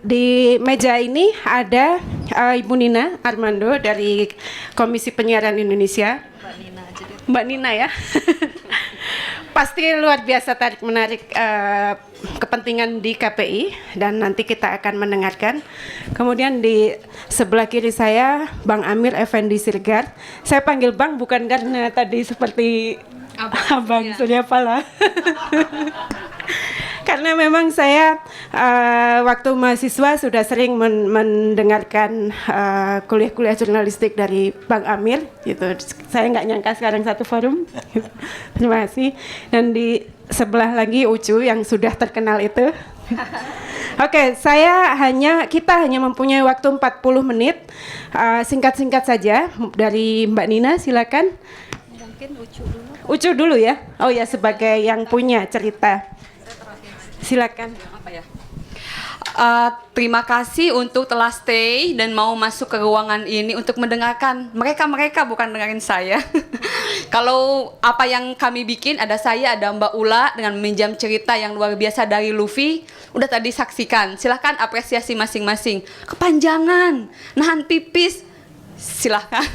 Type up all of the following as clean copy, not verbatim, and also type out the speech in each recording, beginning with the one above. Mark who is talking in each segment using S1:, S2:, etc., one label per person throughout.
S1: Di meja ini ada Ibu Nina Armando dari Komisi Penyiaran Indonesia. Mbak Nina ya. Pasti luar biasa tarik menarik kepentingan di KPI dan nanti kita akan mendengarkan. Kemudian di sebelah kiri saya Bang Amir Effendi Siregar. Saya panggil Bang bukan karena tadi seperti Abang Surya Paloh. Karena memang saya waktu mahasiswa sudah sering mendengarkan kuliah-kuliah jurnalistik dari Bang Amir gitu. Saya nggak nyangka sekarang satu forum. Terima kasih. Dan di sebelah lagi Ucu yang sudah terkenal itu. Oke, kita hanya mempunyai waktu 40 menit. Singkat-singkat saja dari Mbak Nina, silakan.
S2: Mungkin Ucu dulu.
S1: Ucu dulu ya. Oh ya, sebagai yang punya cerita. Silakan.
S2: Terima kasih untuk telah stay dan mau masuk ke ruangan ini untuk mendengarkan mereka bukan dengerin saya. Kalau apa yang kami bikin, ada saya, ada Mbak Ula dengan meminjam cerita yang luar biasa dari Luffy. Udah tadi saksikan. Silahkan apresiasi masing-masing. Kepanjangan, nahan pipis, silahkan.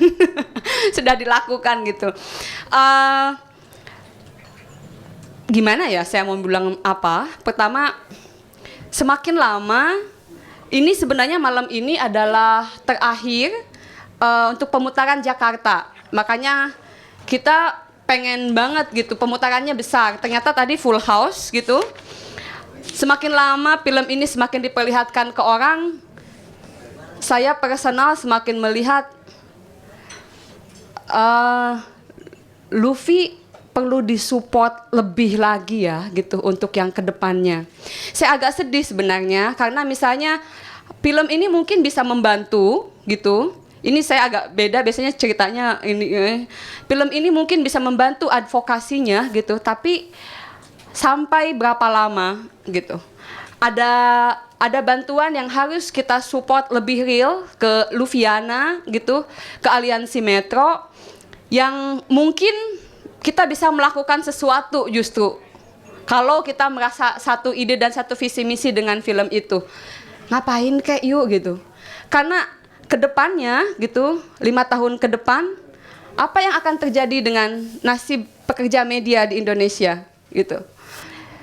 S2: Sudah dilakukan gitu. Gimana ya saya mau bilang apa? Pertama, semakin lama, ini sebenarnya malam ini adalah terakhir untuk pemutaran Jakarta. Makanya kita pengen banget gitu, pemutarannya besar. Ternyata tadi full house gitu. Semakin lama film ini semakin diperlihatkan ke orang, saya personal semakin melihat Luffy perlu disupport lebih lagi ya gitu untuk yang kedepannya. Saya agak sedih sebenarnya karena misalnya film ini mungkin bisa membantu gitu. Ini saya agak beda biasanya ceritanya ini. Film ini mungkin bisa membantu advokasinya gitu, tapi sampai berapa lama gitu. Ada bantuan yang harus kita support lebih real ke Lufiana gitu, ke Aliansi Metro yang mungkin kita bisa melakukan sesuatu justru kalau kita merasa satu ide dan satu visi misi dengan film itu. Ngapain kayak yuk gitu. Karena kedepannya gitu, 5 tahun ke depan, apa yang akan terjadi dengan nasib pekerja media di Indonesia gitu.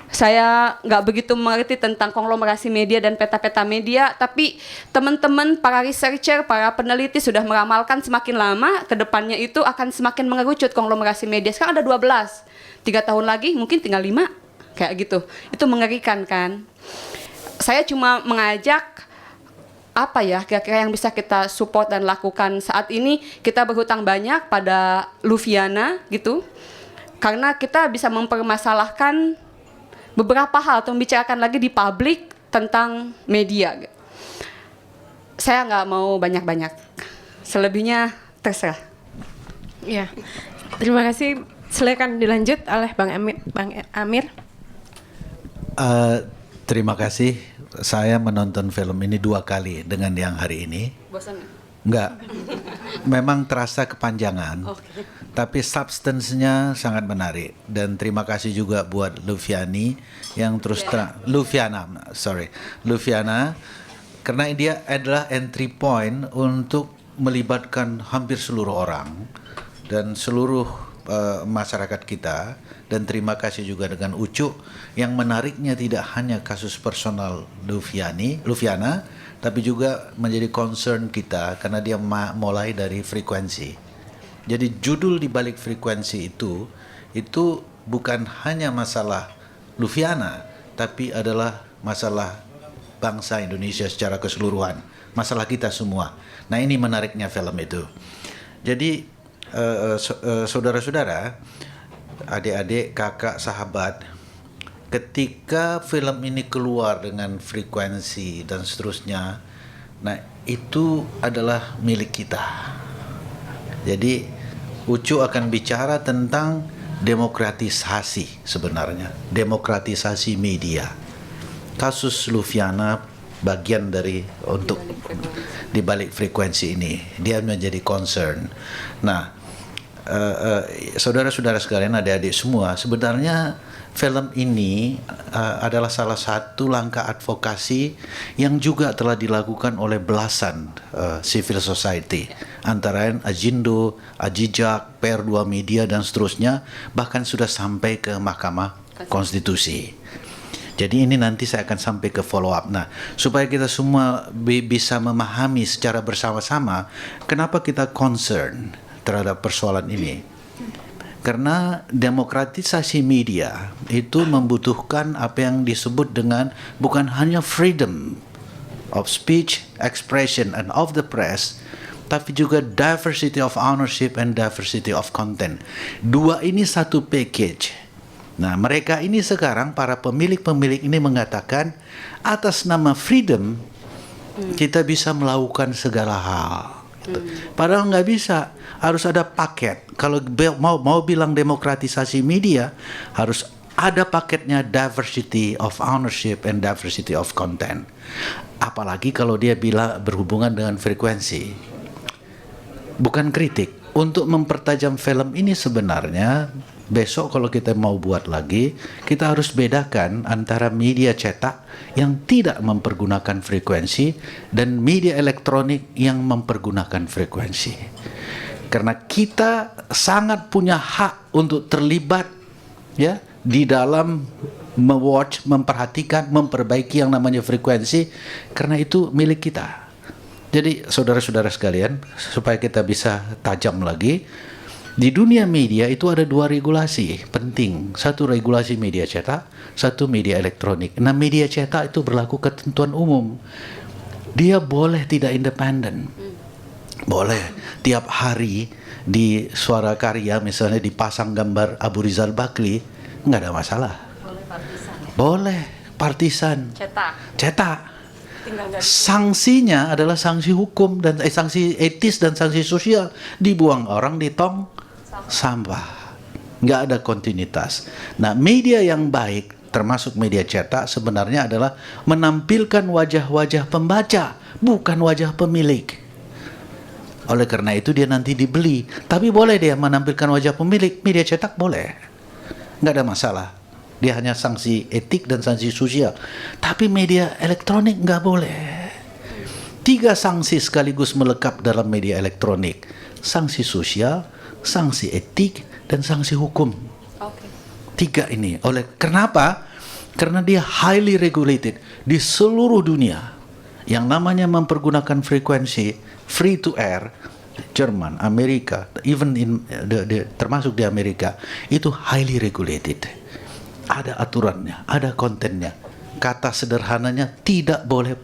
S2: Saya nggak begitu mengerti tentang konglomerasi media dan peta-peta media, tapi teman-teman para researcher, para peneliti sudah meramalkan semakin lama ke depannya itu akan semakin mengerucut konglomerasi media. Sekarang ada 12, 3 tahun lagi mungkin tinggal 5, kayak gitu. Itu mengerikan kan. Saya cuma mengajak apa ya kira-kira yang bisa kita support dan lakukan saat ini. Kita berhutang banyak pada Lufiana gitu, karena kita bisa mempermasalahkan beberapa hal atau membicarakan lagi di publik tentang media. Saya nggak mau banyak-banyak, selebihnya terserah.
S1: Ya, terima kasih. Silakan dilanjut oleh Bang Amir.
S3: Terima kasih. Saya menonton film ini 2 kali dengan yang hari ini.
S2: Bosan?
S3: Enggak. Memang terasa kepanjangan.
S2: Okay.
S3: Tapi substance-nya sangat menarik. Dan terima kasih juga buat Lufiani yang terus Lufiana, karena dia adalah entry point untuk melibatkan hampir seluruh orang dan seluruh masyarakat kita, dan terima kasih juga dengan Ucu. Yang menariknya tidak hanya kasus personal Lufiana, tapi juga menjadi concern kita karena dia mulai dari frekuensi. Jadi judul di balik frekuensi itu bukan hanya masalah Lufiana, tapi adalah masalah bangsa Indonesia secara keseluruhan, masalah kita semua. Nah, ini menariknya film itu. Jadi saudara-saudara, adik-adik, kakak, sahabat, ketika film ini keluar dengan frekuensi dan seterusnya, nah itu adalah milik kita. Jadi Ucu akan bicara tentang demokratisasi sebenarnya, demokratisasi media. Kasus Lufiana bagian dari untuk di balik frekuensi ini, dia menjadi concern. Nah, saudara-saudara sekalian, adik-adik semua, sebenarnya film ini adalah salah satu langkah advokasi yang juga telah dilakukan oleh belasan civil society, antara lain Ajindo, Ajijak, PR2 Media, dan seterusnya, bahkan sudah sampai ke Mahkamah Konstitusi. Jadi ini nanti saya akan sampai ke follow up. Nah, supaya kita semua bisa memahami secara bersama-sama kenapa kita concern terhadap persoalan ini. Karena demokratisasi media itu membutuhkan apa yang disebut dengan bukan hanya freedom of speech, expression, and of the press, tapi juga diversity of ownership and diversity of content. Dua ini satu package. Nah, mereka ini sekarang, para pemilik-pemilik ini mengatakan atas nama freedom kita bisa melakukan segala hal. Padahal nggak bisa, harus ada paket. Kalau mau bilang demokratisasi media, harus ada paketnya diversity of ownership and diversity of content. Apalagi kalau dia berhubungan dengan frekuensi. Bukan kritik. Untuk mempertajam film ini sebenarnya, besok kalau kita mau buat lagi, kita harus bedakan antara media cetak yang tidak mempergunakan frekuensi dan media elektronik yang mempergunakan frekuensi. Karena kita sangat punya hak untuk terlibat ya di dalam me-watch, memperhatikan, memperbaiki yang namanya frekuensi, karena itu milik kita. Jadi saudara-saudara sekalian, supaya kita bisa tajam lagi, di dunia media itu ada dua regulasi penting. Satu regulasi media cetak, satu media elektronik. Nah, media cetak itu berlaku ketentuan umum. Dia boleh tidak independen. Boleh tiap hari di Suara Karya misalnya dipasang gambar Abu Rizal Bakri, nggak ada masalah. Boleh partisan. Cetak. Sanksinya adalah sanksi hukum dan sanksi etis dan sanksi sosial. Dibuang orang di tong sampah, nggak ada kontinuitas. Nah, media yang baik termasuk media cetak sebenarnya adalah menampilkan wajah-wajah pembaca, bukan wajah pemilik. Oleh karena itu dia nanti dibeli. Tapi boleh dia menampilkan wajah pemilik, media cetak boleh, nggak ada masalah. Dia hanya sanksi etik dan sanksi sosial. Tapi media elektronik nggak boleh. 3 sanksi sekaligus melekat dalam media elektronik: sanksi sosial, sanksi etik, dan sanksi hukum. 3 ini. Kenapa? Karena dia highly regulated di seluruh dunia. Yang namanya mempergunakan frekuensi free to air, Jerman, Amerika, even termasuk di Amerika, itu highly regulated. Ada aturannya, ada kontennya. Kata sederhananya, tidak boleh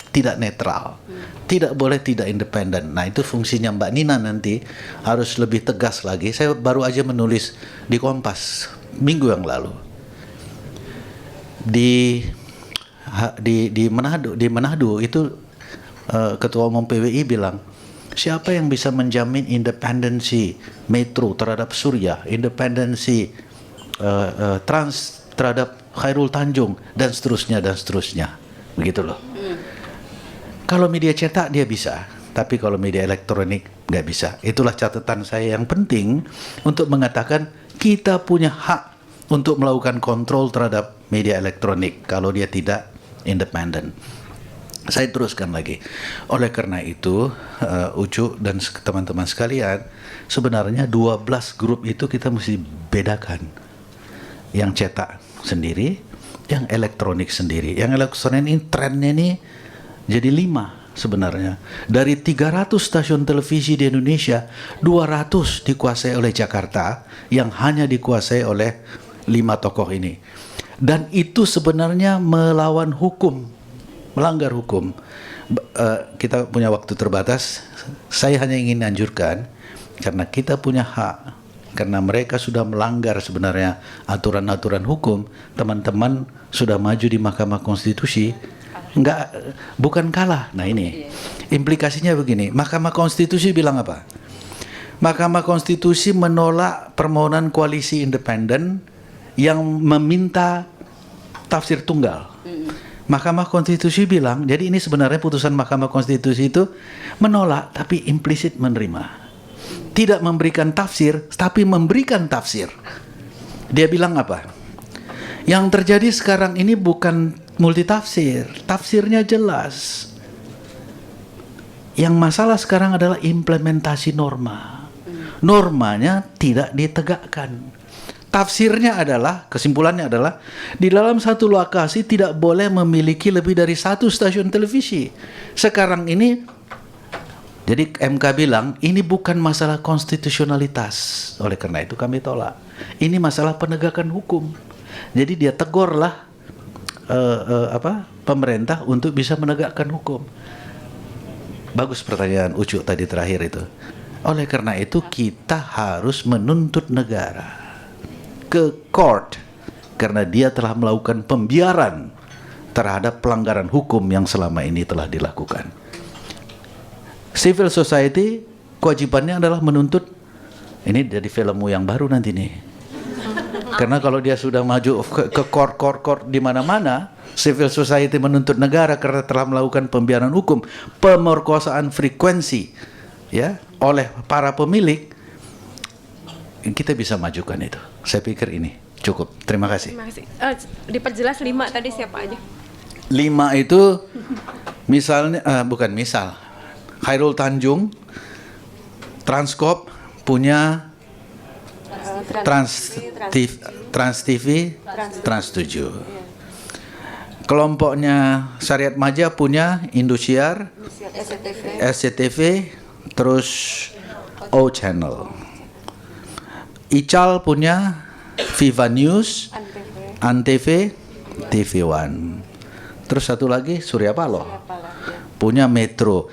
S3: tidak netral, tidak boleh tidak independen. Nah, itu fungsinya Mbak Nina nanti harus lebih tegas lagi. Saya baru aja menulis di Kompas minggu yang lalu. Di Manado itu Ketua Umum PWI bilang, siapa yang bisa menjamin independensi Metro terhadap Surya, independensi Trans terhadap Khairul Tanjung, dan seterusnya begitu loh. Kalau media cetak dia bisa, tapi kalau media elektronik nggak bisa. Itulah catatan saya yang penting untuk mengatakan kita punya hak untuk melakukan kontrol terhadap media elektronik kalau dia tidak independen. Saya teruskan lagi. Oleh karena itu, Ucu dan teman-teman sekalian, sebenarnya 12 grup itu kita mesti bedakan. Yang cetak sendiri, yang elektronik sendiri. Yang elektronik ini trennya ini jadi 5 sebenarnya. Dari 300 stasiun televisi di Indonesia, 200 dikuasai oleh Jakarta, yang hanya dikuasai oleh 5 tokoh ini. Dan itu sebenarnya melawan hukum, melanggar hukum. Kita punya waktu terbatas. Saya hanya ingin anjurkan, karena kita punya hak, karena mereka sudah melanggar sebenarnya aturan-aturan hukum. Teman-teman sudah maju di Mahkamah Konstitusi, bukan kalah. Nah ini implikasinya begini. Mahkamah Konstitusi bilang apa? Mahkamah Konstitusi menolak permohonan koalisi independen yang meminta tafsir tunggal. Mahkamah Konstitusi bilang, jadi ini sebenarnya putusan Mahkamah Konstitusi itu menolak tapi implisit menerima. Tidak memberikan tafsir, tapi memberikan tafsir. Dia bilang apa? Yang terjadi sekarang ini bukan multitafsir, tafsirnya jelas. Yang masalah sekarang adalah implementasi norma. Normanya tidak ditegakkan. Tafsirnya adalah, kesimpulannya adalah, di dalam satu lokasi tidak boleh memiliki lebih dari 1 stasiun televisi. Sekarang ini, jadi MK bilang, ini bukan masalah konstitusionalitas. Oleh karena itu kami tolak. Ini masalah penegakan hukum. Jadi dia tegurlah pemerintah untuk bisa menegakkan hukum. Bagus pertanyaan Ucu tadi terakhir itu. Oleh karena itu kita harus menuntut negara ke court karena dia telah melakukan pembiaran terhadap pelanggaran hukum yang selama ini telah dilakukan. Civil society kewajibannya adalah menuntut, ini jadi filmmu yang baru nanti nih. Karena kalau dia sudah maju ke court di mana-mana, civil society menuntut negara karena telah melakukan pembiaran hukum, pemerkosaan frekuensi ya oleh para pemilik, kita bisa majukan itu. Saya pikir ini cukup. Terima kasih.
S4: Terima kasih. Diperjelas 5 tadi siapa aja?
S3: 5 itu misalnya, bukan misal, Khairul Tanjung, Transkop punya Trans TV, Trans 7. Kelompoknya Syariat Maja punya Indosiar, SCTV, terus O Channel. Ical punya Viva News, Antv, TV One. Terus satu lagi Surya Paloh punya Metro.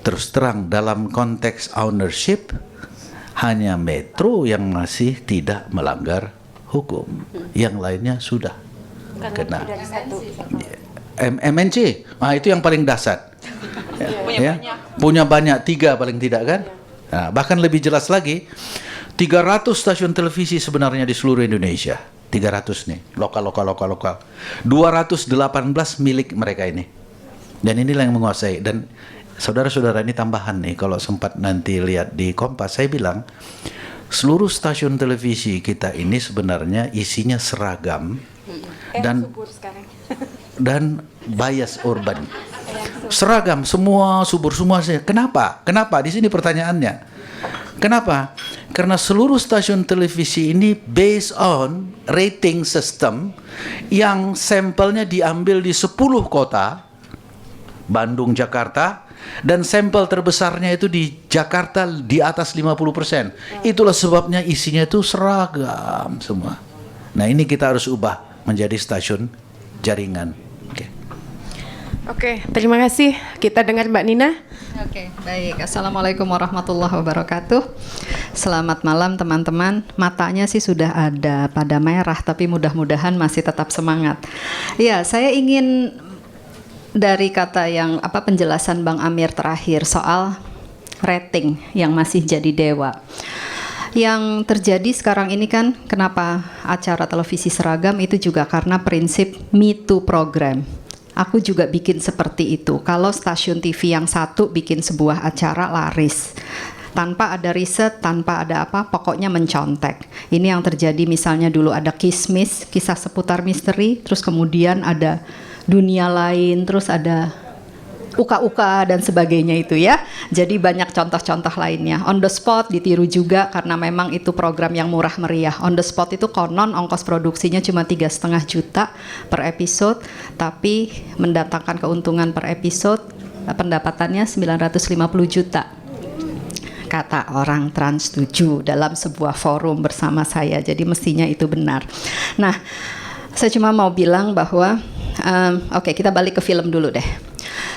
S3: Terus terang dalam konteks ownership, hanya Metro yang masih tidak melanggar hukum. Yang lainnya sudah kena. MNC, itu yang paling dasar. Punya banyak 3 paling tidak kan? Nah, bahkan lebih jelas lagi, 300 stasiun televisi sebenarnya di seluruh Indonesia. 300 nih, lokal. 218 milik mereka ini. Dan inilah yang menguasai. Dan saudara-saudara, ini tambahan nih, kalau sempat nanti lihat di Kompas, saya bilang, seluruh stasiun televisi kita ini sebenarnya isinya seragam dan bias urban. Seragam, semua subur, semua. Kenapa? Di sini pertanyaannya. Kenapa? Karena seluruh stasiun televisi ini based on rating system yang sampelnya diambil di 10 kota, Bandung, Jakarta, dan sampel terbesarnya itu di Jakarta di atas 50%. Itulah sebabnya isinya itu seragam semua. Nah, ini kita harus ubah menjadi stasiun jaringan.
S4: Oke, terima kasih. Kita dengar Mbak Nina.
S5: Oke, baik. Assalamualaikum warahmatullahi wabarakatuh. Selamat malam teman-teman. Matanya sih sudah ada pada merah, tapi mudah-mudahan masih tetap semangat. Ya, saya ingin dari kata yang penjelasan Bang Amir terakhir soal rating yang masih jadi dewa. Yang terjadi sekarang ini kan, kenapa acara televisi seragam itu juga karena prinsip Me Too program. Aku juga bikin seperti itu. Kalau stasiun TV yang satu bikin sebuah acara laris, tanpa ada riset, tanpa ada apa, pokoknya mencontek. Ini yang terjadi misalnya dulu ada Kismis, kisah seputar misteri, terus kemudian ada Dunia Lain, terus ada uka-uka dan sebagainya itu ya. Jadi banyak contoh-contoh lainnya. On the spot ditiru juga karena memang itu program yang murah meriah. On the spot itu konon ongkos produksinya cuma 3,5 juta per episode, tapi mendatangkan keuntungan per episode pendapatannya 950 juta. Kata orang Trans 7 dalam sebuah forum bersama saya. Jadi mestinya itu benar. Nah, saya cuma mau bilang bahwa oke, kita balik ke film dulu deh.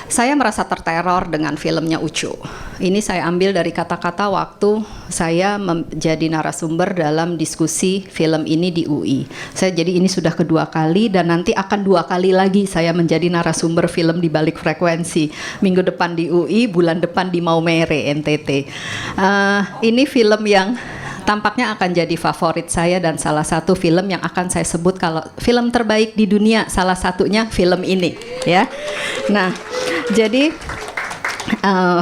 S5: Saya merasa terteror dengan filmnya Ucu. Ini saya ambil dari kata-kata waktu saya menjadi narasumber dalam diskusi film ini di UI. Jadi ini sudah kedua kali dan nanti akan 2 kali lagi saya menjadi narasumber film di Balik Frekuensi. Minggu depan di UI, bulan depan di Maumere, NTT. Ini film yang tampaknya akan jadi favorit saya dan salah satu film yang akan saya sebut kalau film terbaik di dunia, salah satunya film ini ya. Nah, jadi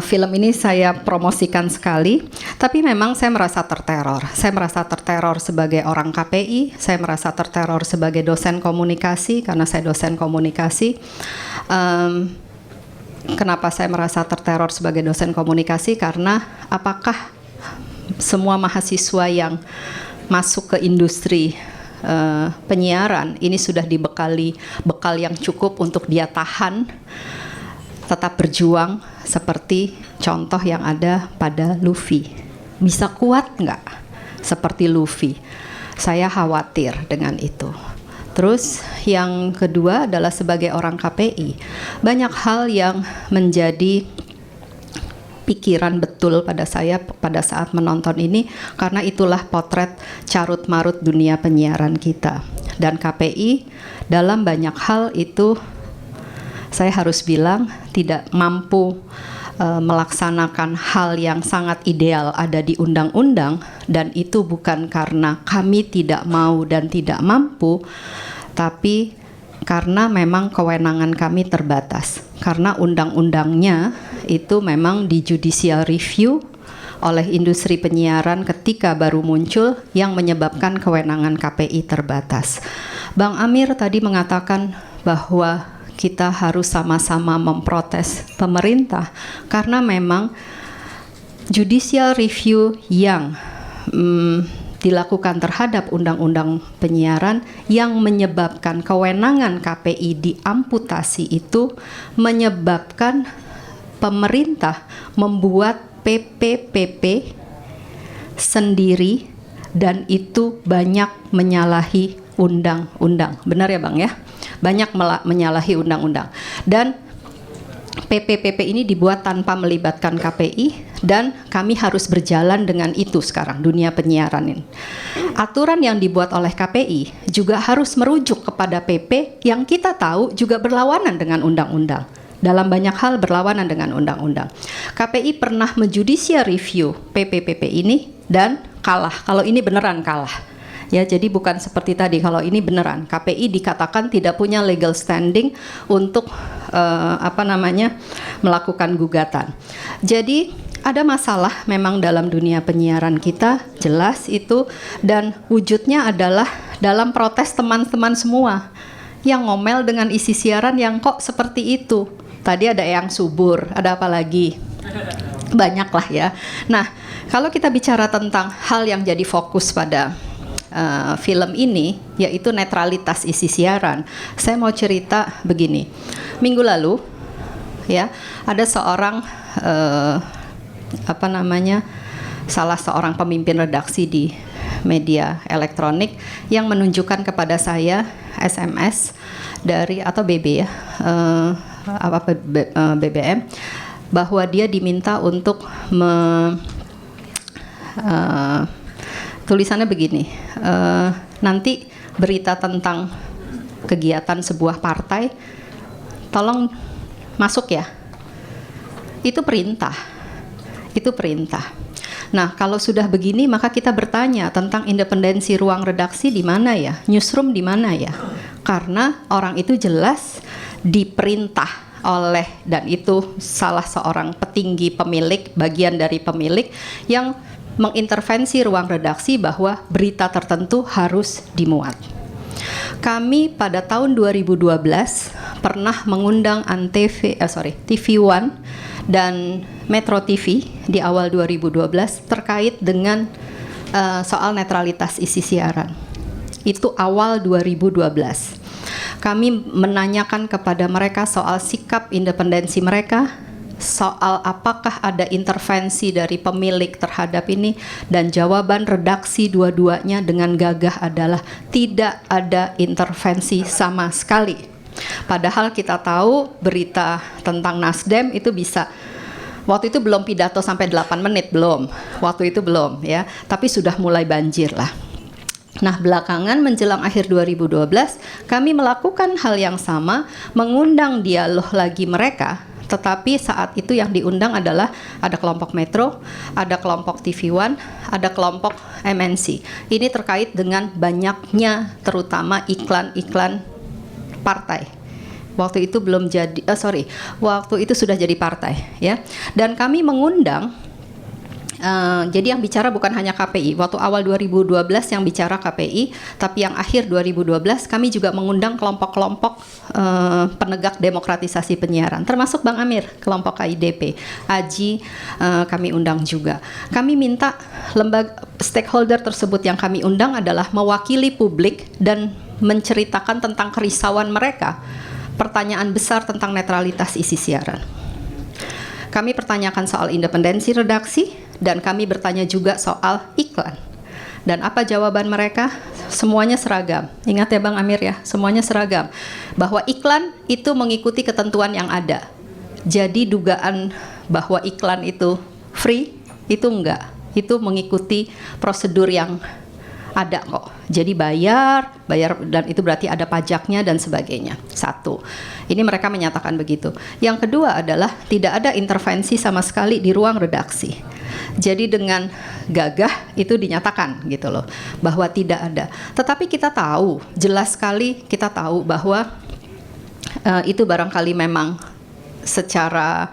S5: film ini saya promosikan sekali, tapi memang saya merasa terteror. Saya merasa terteror sebagai orang KPI, saya merasa terteror sebagai dosen komunikasi karena saya dosen komunikasi. Kenapa saya merasa terteror sebagai dosen komunikasi? Karena apakah semua mahasiswa yang masuk ke industri penyiaran ini sudah dibekali bekal yang cukup untuk dia tahan, tetap berjuang seperti contoh yang ada pada Luffy. Bisa kuat nggak seperti Luffy? Saya khawatir dengan itu. Terus yang kedua adalah sebagai orang KPI, banyak hal yang menjadi pikiran betul pada saya pada saat menonton ini, karena itulah potret carut marut dunia penyiaran kita. Dan KPI dalam banyak hal itu saya harus bilang tidak mampu melaksanakan hal yang sangat ideal ada di undang-undang, dan itu bukan karena kami tidak mau dan tidak mampu, tapi karena memang kewenangan kami terbatas. Karena undang-undangnya itu memang di judicial review oleh industri penyiaran ketika baru muncul, yang menyebabkan kewenangan KPI terbatas. Bang Amir tadi mengatakan bahwa kita harus sama-sama memprotes pemerintah karena memang judicial review yang dilakukan terhadap undang-undang penyiaran yang menyebabkan kewenangan KPI diamputasi itu menyebabkan pemerintah membuat PPPP sendiri, dan itu banyak menyalahi undang-undang. Benar ya Bang ya? Banyak menyalahi undang-undang. Dan PPPP ini dibuat tanpa melibatkan KPI, dan kami harus berjalan dengan itu sekarang dunia penyiaran ini. Aturan yang dibuat oleh KPI juga harus merujuk kepada PP yang kita tahu juga berlawanan dengan undang-undang. Dalam banyak hal berlawanan dengan undang-undang. KPI pernah menjudicial review PPPP ini dan kalah. Kalau ini beneran kalah. Ya, jadi bukan seperti tadi. Kalau ini beneran, KPI dikatakan tidak punya legal standing untuk melakukan gugatan. Jadi ada masalah memang dalam dunia penyiaran kita, jelas itu, dan wujudnya adalah dalam protes teman-teman semua yang ngomel dengan isi siaran yang kok seperti itu. Tadi ada yang subur, ada apa lagi? Banyak lah ya. Nah, kalau kita bicara tentang hal yang jadi fokus pada film ini, yaitu netralitas isi siaran. Saya mau cerita begini. Minggu lalu, ya, ada seorang salah seorang pemimpin redaksi di media elektronik yang menunjukkan kepada saya SMS dari atau BB ya, BBM, bahwa dia diminta untuk tulisannya begini, nanti berita tentang kegiatan sebuah partai tolong masuk ya. Itu perintah. Nah, kalau sudah begini maka kita bertanya tentang independensi ruang redaksi di mana ya, newsroom di mana ya? Karena orang itu jelas diperintah oleh, dan itu salah seorang petinggi pemilik, bagian dari pemilik yang mengintervensi ruang redaksi bahwa berita tertentu harus dimuat. Kami pada tahun 2012 pernah mengundang TV One dan Metro TV di awal 2012 terkait dengan soal netralitas isi siaran. Itu awal 2012. Kami menanyakan kepada mereka soal sikap independensi mereka, soal apakah ada intervensi dari pemilik terhadap ini, dan jawaban redaksi dua-duanya dengan gagah adalah tidak ada intervensi sama sekali. Padahal kita tahu berita tentang Nasdem itu bisa, waktu itu belum pidato sampai 8 menit, belum, waktu itu belum ya, tapi sudah mulai banjir lah. Nah, belakangan menjelang akhir 2012 kami melakukan hal yang sama, mengundang dialog lagi mereka, tetapi saat itu yang diundang adalah ada kelompok Metro, ada kelompok TV One, ada kelompok MNC. Ini terkait dengan banyaknya terutama iklan-iklan partai. Waktu itu belum jadi, waktu itu sudah jadi partai ya. Dan kami mengundang, jadi yang bicara bukan hanya KPI. Waktu awal 2012 yang bicara KPI, tapi yang akhir 2012 kami juga mengundang kelompok-kelompok penegak demokratisasi penyiaran, termasuk Bang Amir, kelompok KIDP, AJI, kami undang juga. Kami minta lembaga stakeholder tersebut yang kami undang adalah mewakili publik dan menceritakan tentang kerisauan mereka, pertanyaan besar tentang netralitas isi siaran. Kami pertanyakan soal independensi redaksi, dan kami bertanya juga soal iklan. Dan apa jawaban mereka? Semuanya seragam. Ingat ya Bang Amir ya, semuanya seragam. Bahwa iklan itu mengikuti ketentuan yang ada. Jadi dugaan bahwa iklan itu free, itu enggak. Itu mengikuti prosedur yang ada kok. Jadi bayar dan itu berarti ada pajaknya dan sebagainya. Satu, ini mereka menyatakan begitu. Yang kedua adalah tidak ada intervensi sama sekali di ruang redaksi. Jadi dengan gagah itu dinyatakan gitu loh, bahwa tidak ada. Tetapi kita tahu, jelas sekali kita tahu bahwa itu barangkali memang secara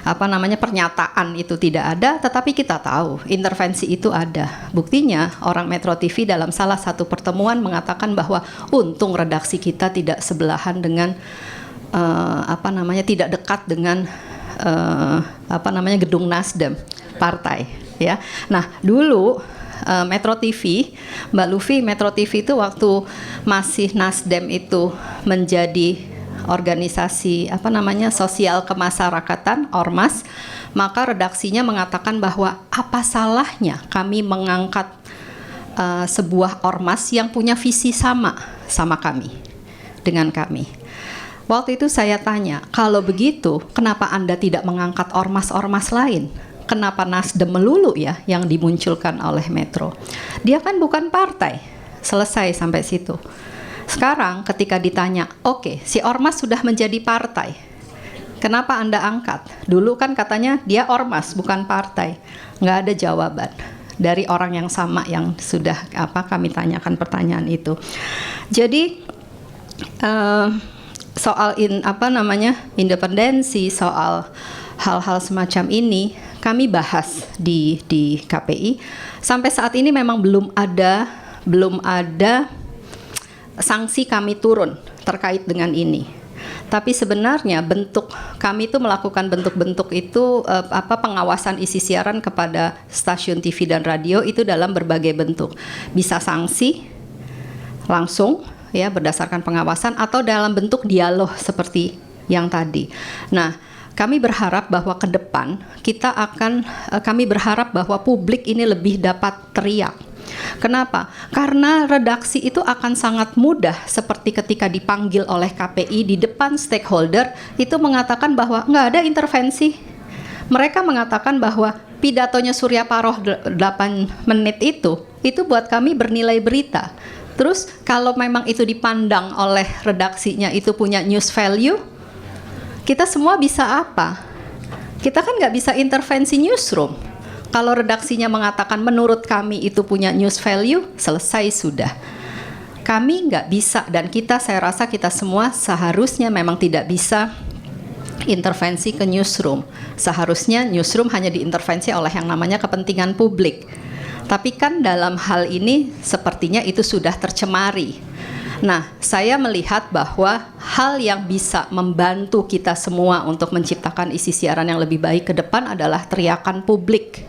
S5: pernyataan itu tidak ada, tetapi kita tahu intervensi itu ada. Buktinya orang Metro TV dalam salah satu pertemuan mengatakan bahwa untung redaksi kita tidak sebelahan dengan tidak dekat dengan gedung Nasdem partai ya. Nah, dulu Metro TV, Mbak Lufi, Metro TV itu waktu masih Nasdem itu menjadi organisasi sosial kemasyarakatan, ormas, maka redaksinya mengatakan bahwa apa salahnya kami mengangkat sebuah ormas yang punya visi sama kami, dengan kami. Waktu itu saya tanya, kalau begitu kenapa Anda tidak mengangkat ormas-ormas lain? Kenapa Nasdem melulu ya yang dimunculkan oleh Metro? Dia kan bukan partai. Selesai sampai situ. Sekarang ketika ditanya, oke, si ormas sudah menjadi partai, kenapa Anda angkat? Dulu kan katanya dia ormas bukan partai. Nggak ada jawaban dari orang yang sama yang sudah kami tanyakan pertanyaan itu. Jadi soal independensi, soal hal-hal semacam ini kami bahas di KPI. Sampai saat ini memang belum ada sanksi kami turun terkait dengan ini. Tapi sebenarnya bentuk kami itu melakukan bentuk-bentuk itu pengawasan isi siaran kepada stasiun TV dan radio itu dalam berbagai bentuk. Bisa sanksi langsung ya berdasarkan pengawasan atau dalam bentuk dialog seperti yang tadi. Nah, kami berharap bahwa ke depan kami berharap bahwa publik ini lebih dapat teriak. Kenapa? Karena redaksi itu akan sangat mudah seperti ketika dipanggil oleh KPI di depan stakeholder itu mengatakan bahwa nggak ada intervensi. Mereka mengatakan bahwa pidatonya Surya Paroh 8 menit itu buat kami bernilai berita. Terus kalau memang itu dipandang oleh redaksinya itu punya news value, kita semua bisa apa? Kita kan nggak bisa intervensi newsroom. Kalau redaksinya mengatakan menurut kami itu punya news value, selesai sudah. Kami nggak bisa, dan saya rasa kita semua seharusnya memang tidak bisa intervensi ke newsroom. Seharusnya newsroom hanya diintervensi oleh yang namanya kepentingan publik. Tapi kan dalam hal ini sepertinya itu sudah tercemari. Nah, saya melihat bahwa hal yang bisa membantu kita semua untuk menciptakan isi siaran yang lebih baik ke depan adalah teriakan publik.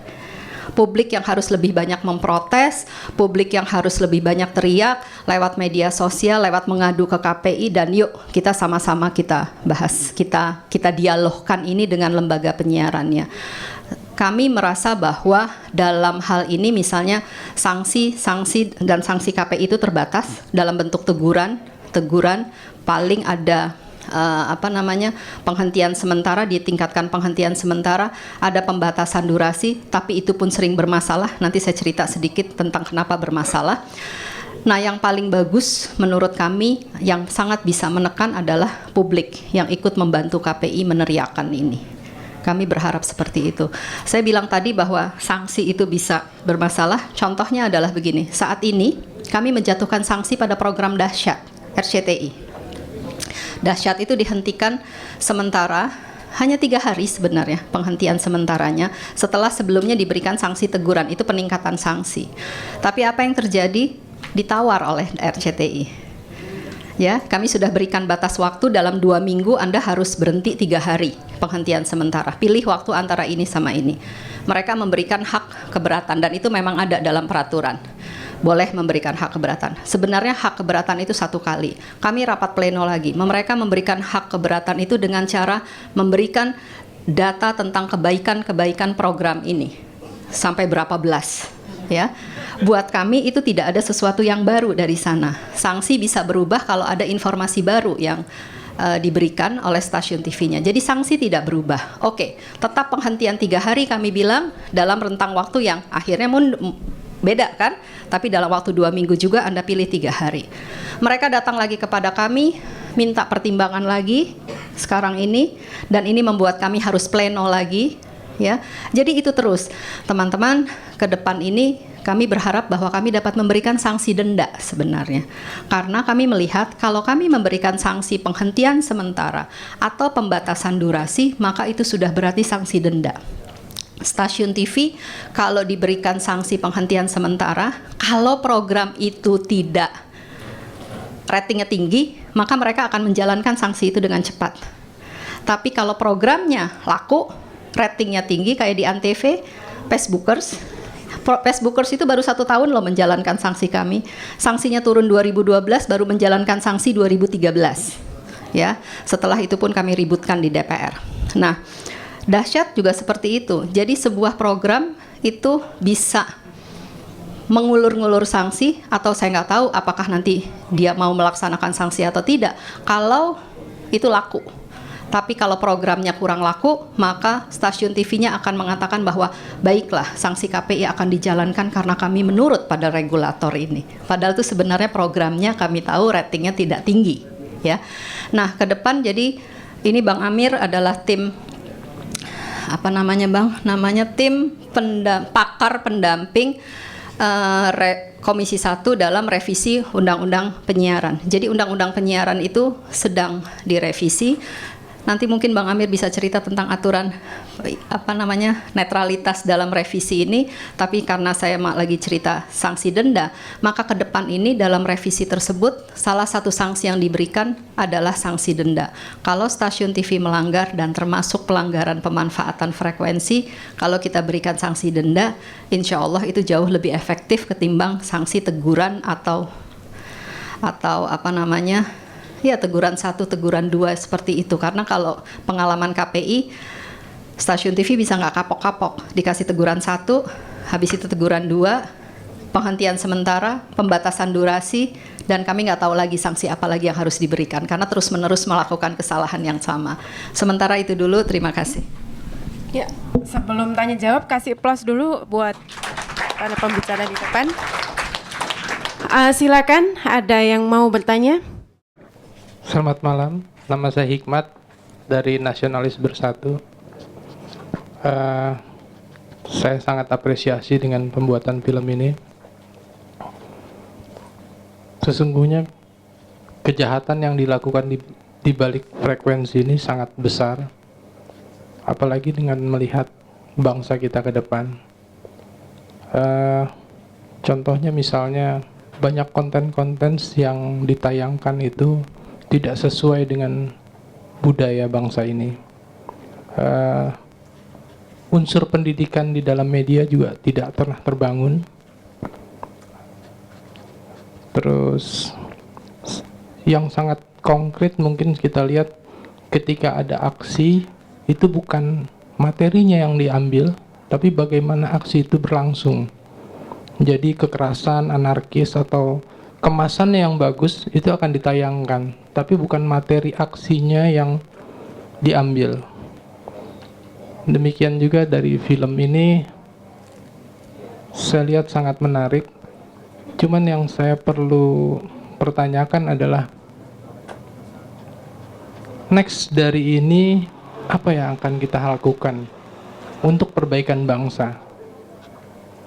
S5: Publik yang harus lebih banyak memprotes, publik yang harus lebih banyak teriak lewat media sosial, lewat mengadu ke KPI, dan yuk kita sama-sama kita bahas, kita dialogkan ini dengan lembaga penyiarannya. Kami merasa bahwa dalam hal ini misalnya sanksi dan sanksi KPI itu terbatas dalam bentuk teguran paling ada penghentian sementara, ditingkatkan penghentian sementara, ada pembatasan durasi, tapi itu pun sering bermasalah. Nanti saya cerita sedikit tentang kenapa bermasalah. Nah, yang paling bagus menurut kami yang sangat bisa menekan adalah publik yang ikut membantu KPI meneriakan ini. Kami berharap seperti itu. Saya bilang tadi bahwa sanksi itu bisa bermasalah. Contohnya adalah begini, saat ini kami menjatuhkan sanksi pada program Dahsyat RCTI. Dahsyat itu dihentikan sementara, hanya 3 hari sebenarnya penghentian sementaranya, setelah sebelumnya diberikan sanksi teguran, itu peningkatan sanksi. Tapi apa yang terjadi? Ditawar oleh RCTI. Ya, kami sudah berikan batas waktu dalam 2 minggu, Anda harus berhenti 3 hari penghentian sementara. Pilih waktu antara ini sama ini. Mereka memberikan hak keberatan dan itu memang ada dalam peraturan. Boleh memberikan hak keberatan. Sebenarnya hak keberatan itu 1 kali. Kami rapat pleno lagi. Mereka memberikan hak keberatan itu dengan cara memberikan data tentang kebaikan-kebaikan program ini. Sampai berapa belas. Ya. Buat kami itu tidak ada sesuatu yang baru dari sana. Sanksi bisa berubah kalau ada informasi baru yang diberikan oleh stasiun TV-nya. Jadi sanksi tidak berubah. Oke, tetap penghentian 3 hari kami bilang dalam rentang waktu yang akhirnya beda kan? Tapi dalam waktu 2 minggu juga Anda pilih 3 hari. Mereka datang lagi kepada kami, minta pertimbangan lagi sekarang ini, dan ini membuat kami harus pleno lagi, ya. Jadi itu terus, teman-teman, ke depan ini kami berharap bahwa kami dapat memberikan sanksi denda sebenarnya. Karena kami melihat kalau kami memberikan sanksi penghentian sementara atau pembatasan durasi, maka itu sudah berarti sanksi denda. Stasiun TV kalau diberikan sanksi penghentian sementara, kalau program itu tidak ratingnya tinggi, maka mereka akan menjalankan sanksi itu dengan cepat. Tapi kalau programnya laku, ratingnya tinggi kayak di Antv, Facebookers itu baru 1 tahun loh menjalankan sanksi kami. Sanksinya turun 2012, baru menjalankan sanksi 2013. Ya, setelah itu pun kami ributkan di DPR. Nah, Dahsyat juga seperti itu. Jadi sebuah program itu bisa mengulur-ngulur sanksi, atau saya nggak tahu apakah nanti dia mau melaksanakan sanksi atau tidak kalau itu laku. Tapi kalau programnya kurang laku, maka stasiun TV-nya akan mengatakan bahwa baiklah, sanksi KPI akan dijalankan karena kami menurut pada regulator ini. Padahal itu sebenarnya programnya kami tahu ratingnya tidak tinggi, ya. Nah, ke depan jadi ini Bang Amir adalah tim tim pakar pendamping Komisi 1 dalam revisi Undang-Undang Penyiaran. Jadi Undang-Undang Penyiaran itu sedang direvisi. Nanti mungkin Bang Amir bisa cerita tentang aturan netralitas dalam revisi ini. Tapi karena saya lagi cerita sanksi denda, maka ke depan ini dalam revisi tersebut salah satu sanksi yang diberikan adalah sanksi denda. Kalau stasiun TV melanggar dan termasuk pelanggaran pemanfaatan frekuensi, kalau kita berikan sanksi denda, insya Allah itu jauh lebih efektif ketimbang sanksi teguran atau teguran 1, teguran 2 seperti itu. Karena kalau pengalaman KPI, stasiun TV bisa nggak kapok-kapok, dikasih teguran 1, habis itu teguran 2, penghentian sementara, pembatasan durasi, dan kami nggak tahu lagi sanksi apa lagi yang harus diberikan karena terus-menerus melakukan kesalahan yang sama. Sementara itu dulu, terima kasih.
S4: Ya, sebelum tanya jawab kasih applause dulu buat para pembicara di depan. Silakan, ada yang mau bertanya?
S6: Selamat malam, nama saya Hikmat dari Nasionalis Bersatu. Saya sangat apresiasi dengan pembuatan film ini. Sesungguhnya kejahatan yang dilakukan di balik frekuensi ini sangat besar, apalagi dengan melihat bangsa kita ke depan. Contohnya misalnya banyak konten-konten yang ditayangkan itu tidak sesuai dengan budaya bangsa ini. Unsur pendidikan di dalam media juga tidak pernah terbangun. Terus yang sangat konkret mungkin kita lihat ketika ada aksi, itu bukan materinya yang diambil, tapi bagaimana aksi itu berlangsung. Jadi kekerasan, anarkis, atau kemasannya yang bagus itu akan ditayangkan, tapi bukan materi aksinya yang diambil. Demikian juga dari film ini, saya lihat sangat menarik. Cuman yang saya perlu pertanyakan adalah, next dari ini apa yang akan kita lakukan untuk perbaikan bangsa?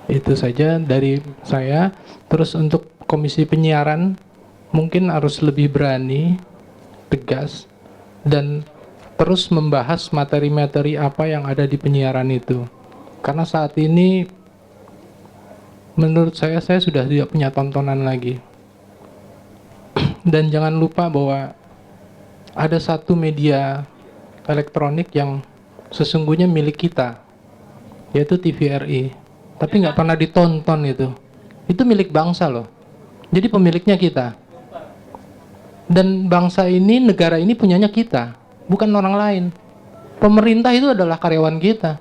S6: Itu saja dari saya. Terus untuk Komisi Penyiaran mungkin harus lebih berani, tegas, dan terus membahas materi-materi apa yang ada di penyiaran itu. Karena saat ini menurut saya sudah tidak punya tontonan lagi. Dan jangan lupa bahwa ada satu media elektronik yang sesungguhnya milik kita, yaitu TVRI. Tapi nggak pernah ditonton itu. Itu milik bangsa loh. Jadi pemiliknya kita. Dan bangsa ini, negara ini punyanya kita, bukan orang lain. Pemerintah itu adalah karyawan kita.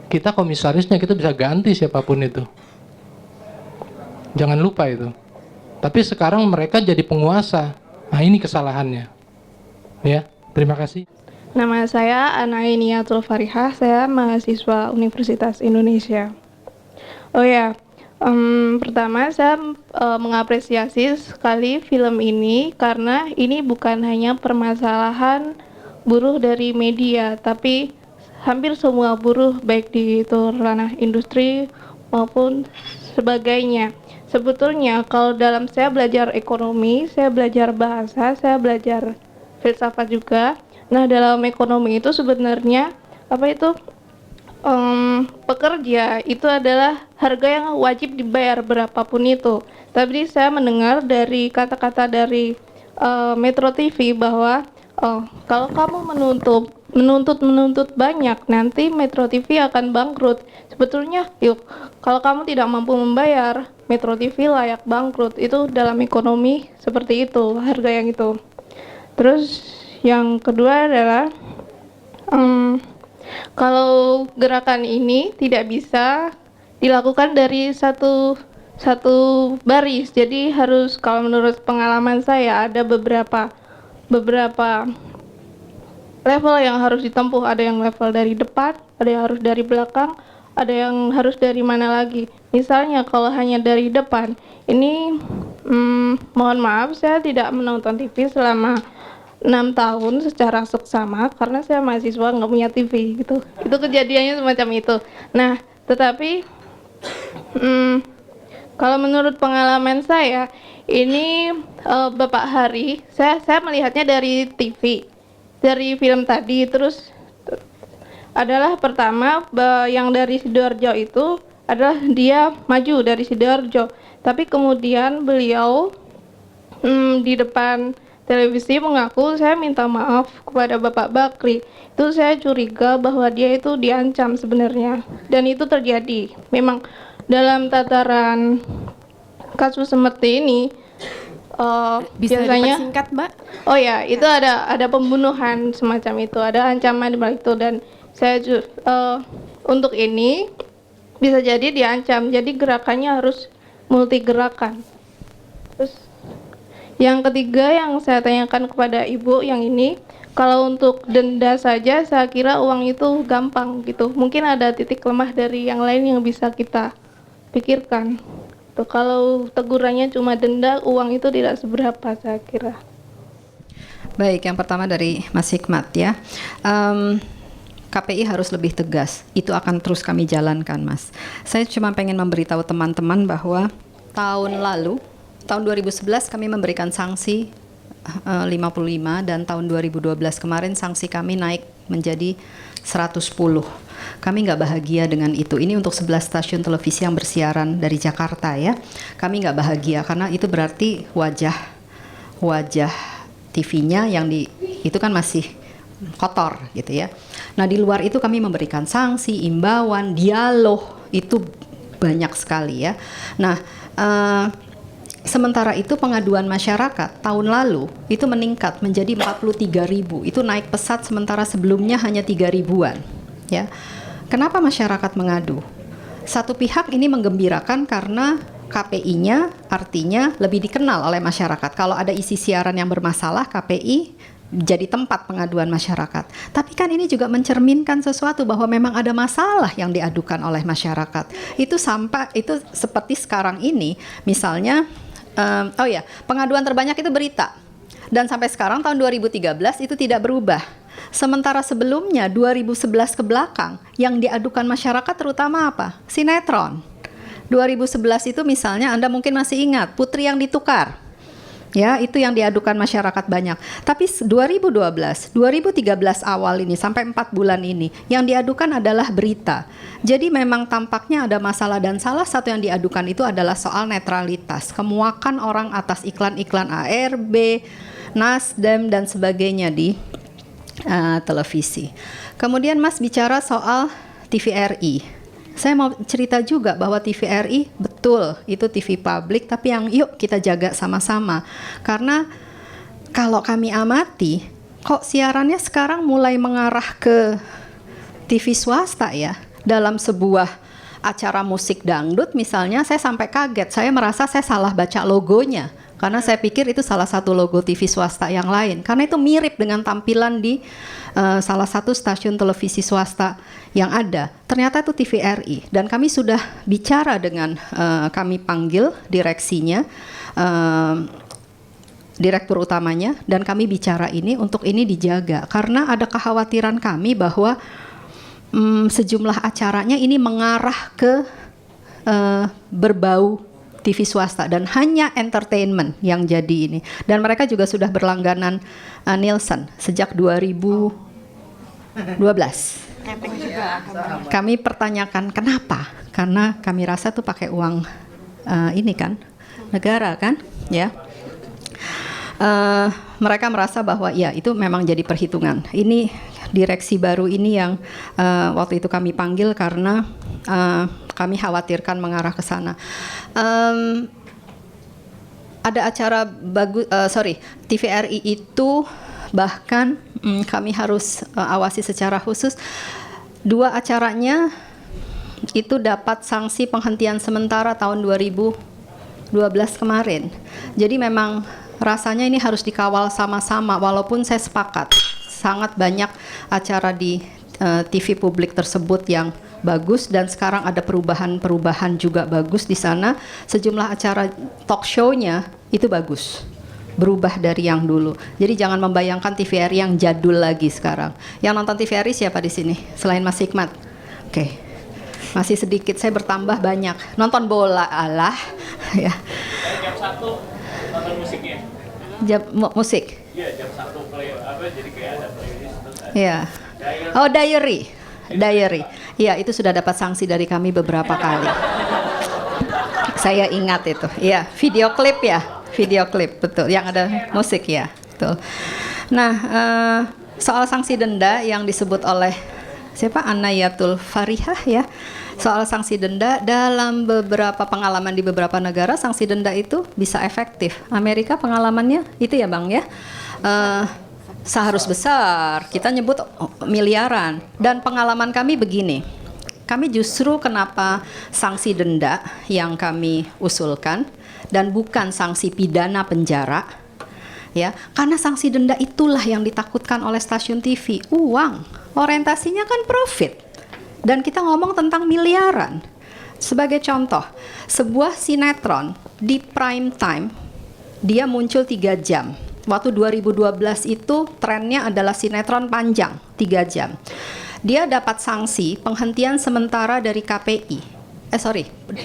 S6: Kita komisarisnya, kita bisa ganti siapapun itu. Jangan lupa itu. Tapi sekarang mereka jadi penguasa. Nah, ini kesalahannya. Ya, terima kasih.
S7: Nama saya Anainiatul Farihah, saya mahasiswa Universitas Indonesia. Oh ya, pertama saya mengapresiasi sekali film ini karena ini bukan hanya permasalahan buruh dari media, tapi hampir semua buruh baik di itu ranah industri maupun sebagainya. Sebetulnya kalau dalam saya belajar ekonomi, saya belajar bahasa, saya belajar filsafat juga. Nah, dalam ekonomi itu sebenarnya pekerja itu adalah harga yang wajib dibayar berapapun itu. Tapi saya mendengar dari kata-kata dari Metro TV bahwa kalau kamu menuntut banyak, nanti Metro TV akan bangkrut. Sebetulnya, kalau kamu tidak mampu membayar, Metro TV layak bangkrut. Itu dalam ekonomi seperti itu, harga yang itu. Terus yang kedua adalah kalau gerakan ini tidak bisa dilakukan dari satu baris. Jadi harus, kalau menurut pengalaman saya, ada beberapa level yang harus ditempuh. Ada yang level dari depan, ada yang harus dari belakang, ada yang harus dari mana lagi. Misalnya kalau hanya dari depan, ini mohon maaf, saya tidak menonton TV selama 6 tahun secara seksama karena saya mahasiswa nggak punya TV gitu. Itu kejadiannya semacam itu. Nah, tetapi kalau menurut pengalaman saya, ini Bapak Hari, saya melihatnya dari TV, dari film tadi. Terus adalah pertama yang dari Sidoarjo itu adalah dia maju dari Sidoarjo, tapi kemudian beliau di depan televisi mengaku, saya minta maaf kepada Bapak Bakri. Itu saya curiga bahwa dia itu diancam sebenarnya, dan itu terjadi. Memang dalam tataran kasus seperti ini
S4: Bisa
S7: biasanya
S4: dipersingkat, Mbak?
S7: oh ya, itu ada pembunuhan semacam itu, ada ancaman di balik itu. Dan saya untuk ini bisa jadi diancam, jadi gerakannya harus multi gerakan. Terus yang ketiga yang saya tanyakan kepada Ibu yang ini, kalau untuk denda saja saya kira uang itu gampang gitu. Mungkin ada titik lemah dari yang lain yang bisa kita pikirkan. Tuh, kalau tegurannya cuma denda, uang itu tidak seberapa saya kira.
S5: Baik, yang pertama dari Mas Hikmat ya. KPI harus lebih tegas. Itu akan terus kami jalankan, Mas. Saya cuma pengen memberitahu teman-teman bahwa tahun lalu, tahun 2011 kami memberikan sanksi 55, dan tahun 2012 kemarin sanksi kami naik menjadi 110. Kami nggak bahagia dengan itu. Ini untuk 11 stasiun televisi yang bersiaran dari Jakarta ya. Kami nggak bahagia karena itu berarti wajah TV-nya yang itu kan masih kotor gitu ya. Nah, di luar itu kami memberikan sanksi, imbauan, dialog, itu banyak sekali ya. Nah, sementara itu pengaduan masyarakat tahun lalu itu meningkat menjadi 43.000. Itu naik pesat, sementara sebelumnya hanya 3.000-an ya. Kenapa masyarakat mengadu? Satu pihak ini menggembirakan karena KPI-nya artinya lebih dikenal oleh masyarakat. Kalau ada isi siaran yang bermasalah, KPI jadi tempat pengaduan masyarakat. Tapi kan ini juga mencerminkan sesuatu bahwa memang ada masalah yang diadukan oleh masyarakat. Itu seperti sekarang ini, misalnya, pengaduan terbanyak itu berita. Dan sampai sekarang tahun 2013 itu tidak berubah. Sementara sebelumnya 2011 ke belakang yang diadukan masyarakat terutama apa? Sinetron. 2011 itu misalnya Anda mungkin masih ingat Putri yang ditukar. Ya, itu yang diadukan masyarakat banyak. Tapi 2012, 2013 awal ini sampai 4 bulan ini yang diadukan adalah berita. Jadi memang tampaknya ada masalah dan salah satu yang diadukan itu adalah soal netralitas, kemuakan orang atas iklan-iklan ARB, Nasdem dan sebagainya di televisi. Kemudian Mas bicara soal TVRI. Saya mau cerita juga bahwa TVRI betul itu TV publik, tapi yang yuk kita jaga sama-sama. Karena kalau kami amati, kok siarannya sekarang mulai mengarah ke TV swasta ya. Dalam sebuah acara musik dangdut misalnya, saya sampai kaget, saya merasa saya salah baca logonya. Karena saya pikir itu salah satu logo TV swasta yang lain. Karena itu mirip dengan tampilan di salah satu stasiun televisi swasta yang ada. Ternyata itu TVRI. Dan kami sudah bicara dengan, kami panggil direksinya, direktur utamanya, dan kami bicara ini untuk ini dijaga. Karena ada kekhawatiran kami bahwa sejumlah acaranya ini mengarah ke berbau TV swasta dan hanya entertainment yang jadi ini. Dan mereka juga sudah berlangganan Nielsen sejak 2012. Kami pertanyakan kenapa? Karena kami rasa tuh pakai uang ini kan negara kan, ya. Mereka merasa bahwa ya itu memang jadi perhitungan. Ini direksi baru ini yang waktu itu kami panggil karena kami khawatirkan mengarah ke sana. Ada acara TVRI itu bahkan kami harus awasi secara khusus. 2 acaranya itu dapat sanksi penghentian sementara tahun 2012 kemarin. Jadi memang rasanya ini harus dikawal sama-sama, walaupun saya sepakat sangat banyak acara di TV publik tersebut yang bagus dan sekarang ada perubahan-perubahan juga bagus di sana. Sejumlah acara talk show-nya itu bagus, berubah dari yang dulu. Jadi jangan membayangkan TVRI yang jadul lagi sekarang. Yang nonton TVRI siapa di sini selain Mas Hikmat? Oke. Masih sedikit, saya bertambah banyak. Nonton bola alah ya. Jam 1 nonton musiknya. Musik. Iya, jam 1 play jadi kayak ada playlist terus ada. Iya. Oh, diary. Iya, itu sudah dapat sanksi dari kami beberapa kali. Saya ingat itu. Iya, video klip betul. Yang ada musik ya, betul. Nah, soal sanksi denda yang disebut oleh siapa? Anayatul Farihah ya. Soal sanksi denda dalam beberapa pengalaman di beberapa negara sanksi denda itu bisa efektif. Amerika pengalamannya itu ya Bang ya. Seharus besar, kita nyebut miliaran. Dan pengalaman kami begini, kami justru kenapa sanksi denda yang kami usulkan dan bukan sanksi pidana penjara, ya, karena sanksi denda itulah yang ditakutkan oleh stasiun TV, uang, orientasinya kan profit, dan kita ngomong tentang miliaran. Sebagai contoh, sebuah sinetron di prime time, dia muncul 3 jam. Waktu 2012 itu trennya adalah sinetron panjang, 3 jam. Dia dapat sanksi penghentian sementara dari KPI.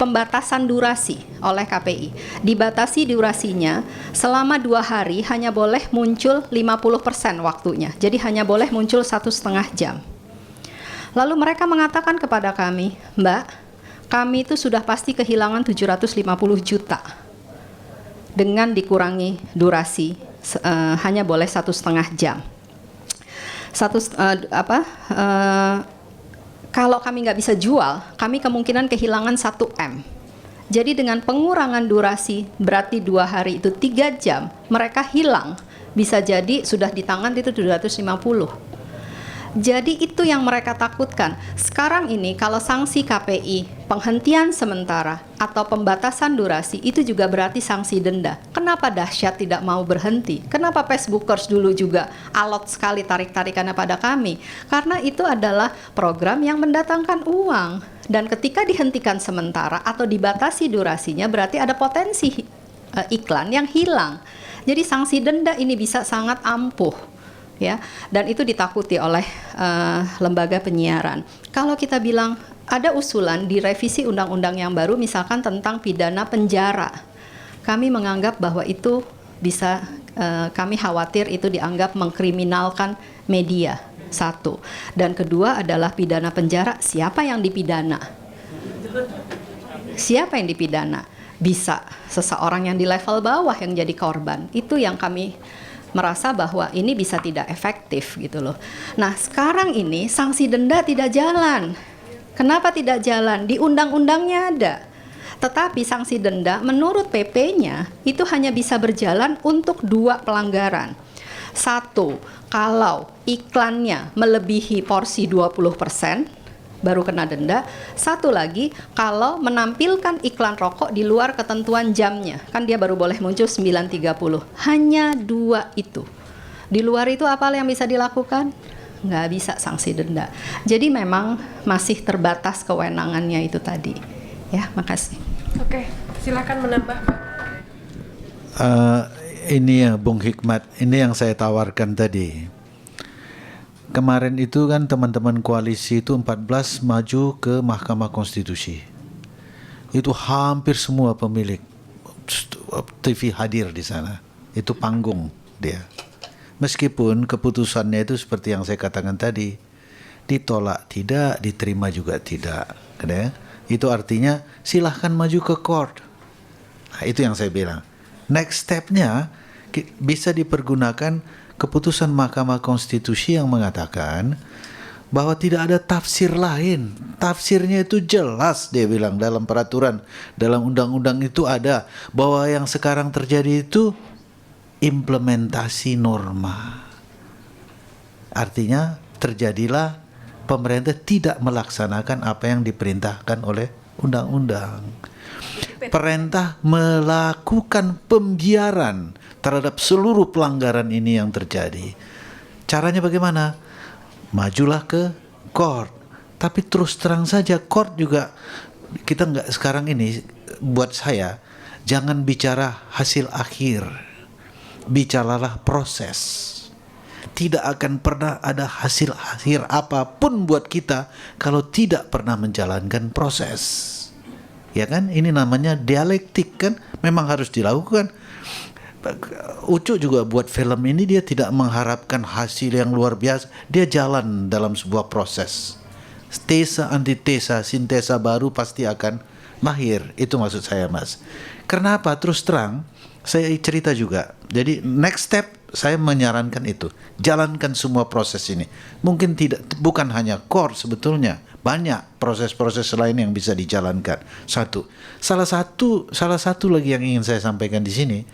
S5: Pembatasan durasi oleh KPI. Dibatasi durasinya selama 2 hari hanya boleh muncul 50% waktunya. Jadi hanya boleh muncul 1,5 jam. Lalu mereka mengatakan kepada kami, Mbak, kami itu sudah pasti kehilangan 750 juta dengan dikurangi durasi hanya boleh 1,5 jam. Kalau kami nggak bisa jual, kami kemungkinan kehilangan 1 M. Jadi dengan pengurangan durasi, berarti 2 hari itu 3 jam, mereka hilang. Bisa jadi sudah di tangan itu 250. Jadi itu yang mereka takutkan. Sekarang ini kalau sanksi KPI, penghentian sementara atau pembatasan durasi, itu juga berarti sanksi denda. Kenapa dahsyat tidak mau berhenti? Kenapa Facebookers dulu juga alot sekali tarik-tarikannya pada kami? Karena itu adalah program yang mendatangkan uang. Dan ketika dihentikan sementara atau dibatasi durasinya, berarti ada potensi iklan yang hilang. Jadi sanksi denda ini bisa sangat ampuh. Ya, dan itu ditakuti oleh lembaga penyiaran. Kalau kita bilang ada usulan di revisi undang-undang yang baru, misalkan tentang pidana penjara, kami menganggap bahwa itu bisa, kami khawatir itu dianggap mengkriminalkan media. 1, dan kedua adalah pidana penjara. Siapa yang dipidana? Siapa yang dipidana? Bisa seseorang yang di level bawah yang jadi korban. Itu yang kami merasa bahwa ini bisa tidak efektif gitu loh. Nah, sekarang ini sanksi denda tidak jalan. Kenapa tidak jalan? Di undang-undangnya ada. Tetapi sanksi denda menurut PP-nya itu hanya bisa berjalan untuk 2 pelanggaran. 1, kalau iklannya melebihi porsi 20%, baru kena denda. 1 lagi, kalau menampilkan iklan rokok di luar ketentuan jamnya, kan dia baru boleh muncul 9.30. Hanya 2 itu. Di luar itu apa yang bisa dilakukan? Nggak bisa sanksi denda. Jadi memang masih terbatas kewenangannya itu tadi. Ya, makasih.
S4: Oke, silakan menambah.
S3: Ini ya Bung Hikmat, ini yang saya tawarkan tadi. Kemarin itu kan teman-teman koalisi itu 14 maju ke Mahkamah Konstitusi. Itu hampir semua pemilik TV hadir di sana. Itu panggung dia. Meskipun keputusannya itu seperti yang saya katakan tadi, ditolak tidak, diterima juga tidak. Itu artinya silahkan maju ke court. Nah, itu yang saya bilang. Next step-nya bisa dipergunakan keputusan Mahkamah Konstitusi yang mengatakan bahwa tidak ada tafsir lain. Tafsirnya itu jelas, dia bilang dalam peraturan, dalam undang-undang itu ada bahwa yang sekarang terjadi itu implementasi norma. Artinya terjadilah pemerintah tidak melaksanakan apa yang diperintahkan oleh undang-undang. Perintah melakukan pembiaran terhadap seluruh pelanggaran ini yang terjadi. Caranya bagaimana? Majulah ke court. Tapi terus terang saja court juga, kita nggak sekarang ini, buat saya jangan bicara hasil akhir, bicaralah proses. Tidak akan pernah ada hasil akhir apapun buat kita kalau tidak pernah menjalankan proses. Ya kan? Ini namanya dialektik kan? Memang harus dilakukan. Ucu juga buat film ini dia tidak mengharapkan hasil yang luar biasa. Dia jalan dalam sebuah proses. Tesa, antitesa, sintesa baru pasti akan lahir. Itu maksud saya, Mas. Kenapa? Terus terang, saya cerita juga. Jadi next step saya menyarankan itu. Jalankan semua proses ini. Mungkin tidak, bukan hanya core sebetulnya. Banyak proses-proses lain yang bisa dijalankan. Salah satu lagi yang ingin saya sampaikan di sini,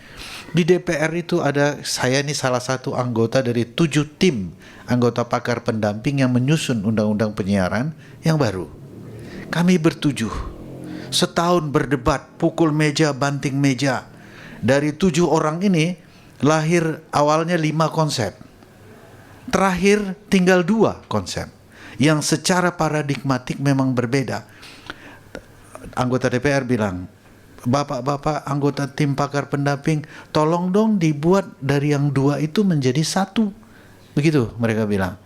S3: di DPR itu ada, saya ini salah satu anggota dari 7 tim anggota pakar pendamping yang menyusun undang-undang penyiaran yang baru. Kami bertujuh, setahun berdebat, pukul meja, banting meja. Dari 7 orang ini lahir awalnya 5 konsep. Terakhir tinggal 2 konsep yang secara paradigmatik memang berbeda. Anggota DPR bilang, Bapak-bapak anggota tim pakar pendamping, tolong dong dibuat dari yang 2 itu menjadi 1. Begitu mereka bilang.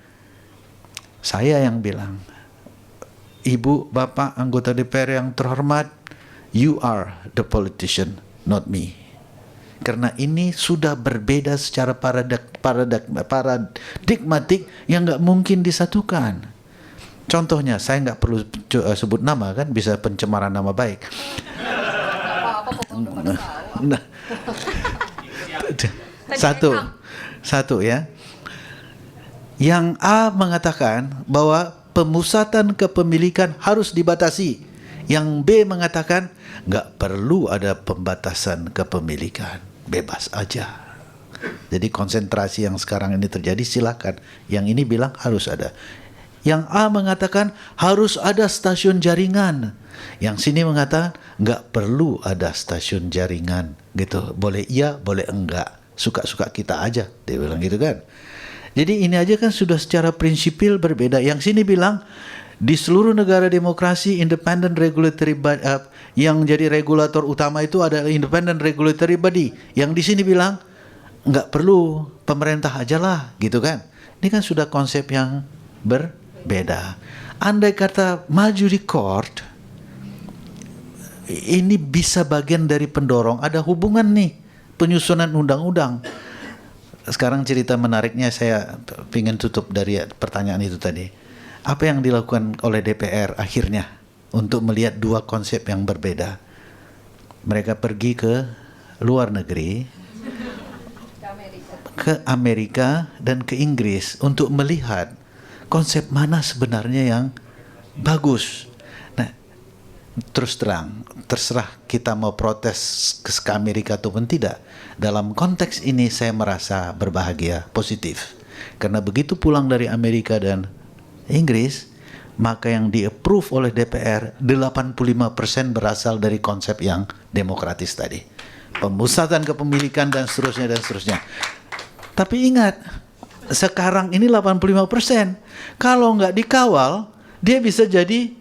S3: Saya yang bilang, Ibu, Bapak anggota DPR yang terhormat, you are the politician, not me. Karena ini sudah berbeda secara paradigmatik yang nggak mungkin disatukan. Contohnya, saya nggak perlu sebut nama kan, bisa pencemaran nama baik. Nah, Satu ya. Yang A mengatakan bahwa pemusatan kepemilikan harus dibatasi. Yang B mengatakan nggak perlu ada pembatasan kepemilikan, bebas aja. Jadi konsentrasi yang sekarang ini terjadi silakan. Yang ini bilang harus ada. Yang A mengatakan harus ada stasiun jaringan. Yang sini mengatakan nggak perlu ada stasiun jaringan, gitu. Boleh iya, boleh enggak. Suka-suka kita aja, dia bilang gitu kan. Jadi ini aja kan sudah secara prinsipil berbeda. Yang sini bilang di seluruh negara demokrasi independent regulatory body, yang jadi regulator utama itu adalah independent regulatory body. Yang di sini bilang nggak perlu, pemerintah aja lah, gitu kan. Ini kan sudah konsep yang berbeda. Andai kata maju di court, ini bisa bagian dari pendorong, ada hubungan nih penyusunan undang-undang. Sekarang cerita menariknya saya ingin tutup dari pertanyaan itu tadi. Apa yang dilakukan oleh DPR akhirnya untuk melihat dua konsep yang berbeda? Mereka pergi ke luar negeri, ke Amerika dan ke Inggris untuk melihat konsep mana sebenarnya yang bagus. Nah, terus terang, terserah kita mau protes ke Amerika ataupun tidak. Dalam konteks ini saya merasa berbahagia, positif. Karena begitu pulang dari Amerika dan Inggris, maka yang di-approve oleh DPR 85% berasal dari konsep yang demokratis tadi. Pemusatan kepemilikan dan seterusnya dan seterusnya. Tapi ingat, sekarang ini 85%. Kalau nggak dikawal, dia bisa jadi